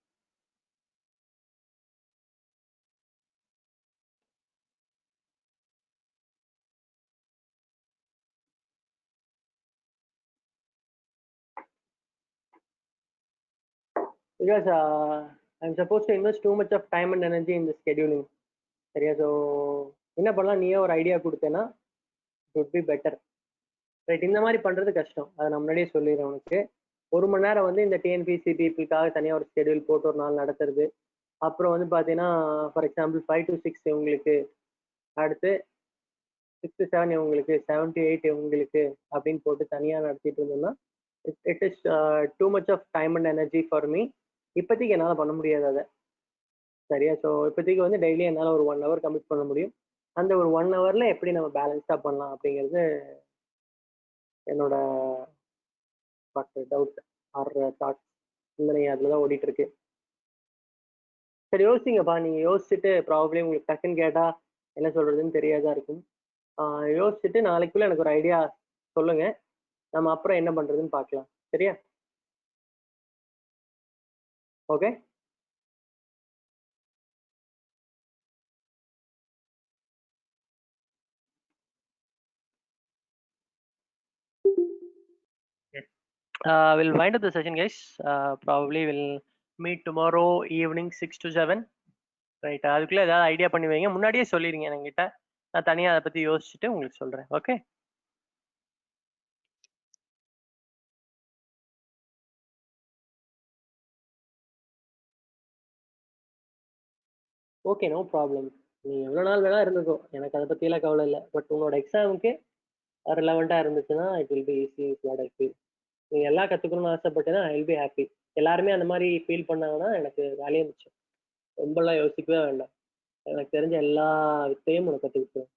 Because I'm supposed to invest too much of time and energy in the scheduling. சரியா? ஸோ என்ன பண்ணலாம், நீயே ஒரு ஐடியா கொடுத்தேன்னா it would be better. Right. இந்த மாதிரி பண்றது கஷ்டம், அதை நான் முன்னாடியே சொல்லிடுறேன் உனக்கு. 1 மணி நேரம் வந்து இந்த டிஎன்பிசி பீப்புளுக்காக தனியாக ஒரு ஸ்கெடியூல் போட்டு ஒரு நாள் நடத்துறது. அப்புறம் வந்து பார்த்தீங்கன்னா ஃபார் எக்ஸாம்பிள் 5 to 6 இவங்களுக்கு, அடுத்து 6 to 7 இவங்களுக்கு, 7 to 8 இவங்களுக்கு அப்படின்னு போட்டு தனியாக நடத்திட்டு இருந்தோம்னா it is too much of time and energy for me. இப்போதைக்கு என்னால் பண்ண முடியாது அதை. சரியா? ஸோ இப்போதைக்கு வந்து டெய்லி என்னால் ஒரு 1 hour கமிட் பண்ண முடியும். அந்த ஒரு 1 hourல எப்படி நம்ம பேலன்ஸாக பண்ணலாம் அப்படிங்கிறது என்னோட டவுட் ஆர் தாட், சிந்தனை அதில் தான் ஓடிட்டு இருக்கு. சரி, யோசிங்கப்பா. நீங்க யோசிச்சுட்டு ப்ராபப்ளி உங்களுக்கு டக்குன்னு கேட்டா என்ன சொல்றதுன்னு தெரியாதா இருக்கும். யோசிச்சுட்டு நாளைக்குள்ள எனக்கு ஒரு ஐடியா சொல்லுங்க, நம்ம அப்புறம் என்ன பண்றதுன்னு பார்க்கலாம். சரியா? Okay. We'll wind up the session, guys. Probably we'll meet tomorrow evening 6 to 7. Right. அதுக்குள்ள ஏதாவது ஐடியா பண்ணி வைங்க. முன்னாடியே சொல்லிருங்க என்கிட்ட. நான் தனியா அத பத்தி யோசிச்சுட்டு உங்களுக்கு சொல்றேன். ஓகே? ஓகே. No problem. நீ எவ்வளோ நாள் வேணா இருந்துக்கோ. எனக்கு அத பத்தியெல்லாம் கவல இல்ல. பட் உன்னோட எக்ஸாமுக்கு ரிலவென்ட்டா இருந்துச்சுன்னா, it will be easy is what I feel. நீ எல்லாம் கத்துக்கணும்னு ஆசைப்பட்டீன்னா, ஐ வில் பி ஹேப்பி. எல்லாருமே அந்த மாரி ஃபீல் பண்ணாங்கன்னா, எனக்கு வேலையே மிச்சம். ரொம்பலாம் யோசிக்கவே வேண்டாம். எனக்கு தெரிஞ்ச எல்லா வித்தையும் உனக்கு கத்து குடுத்துருவேன்.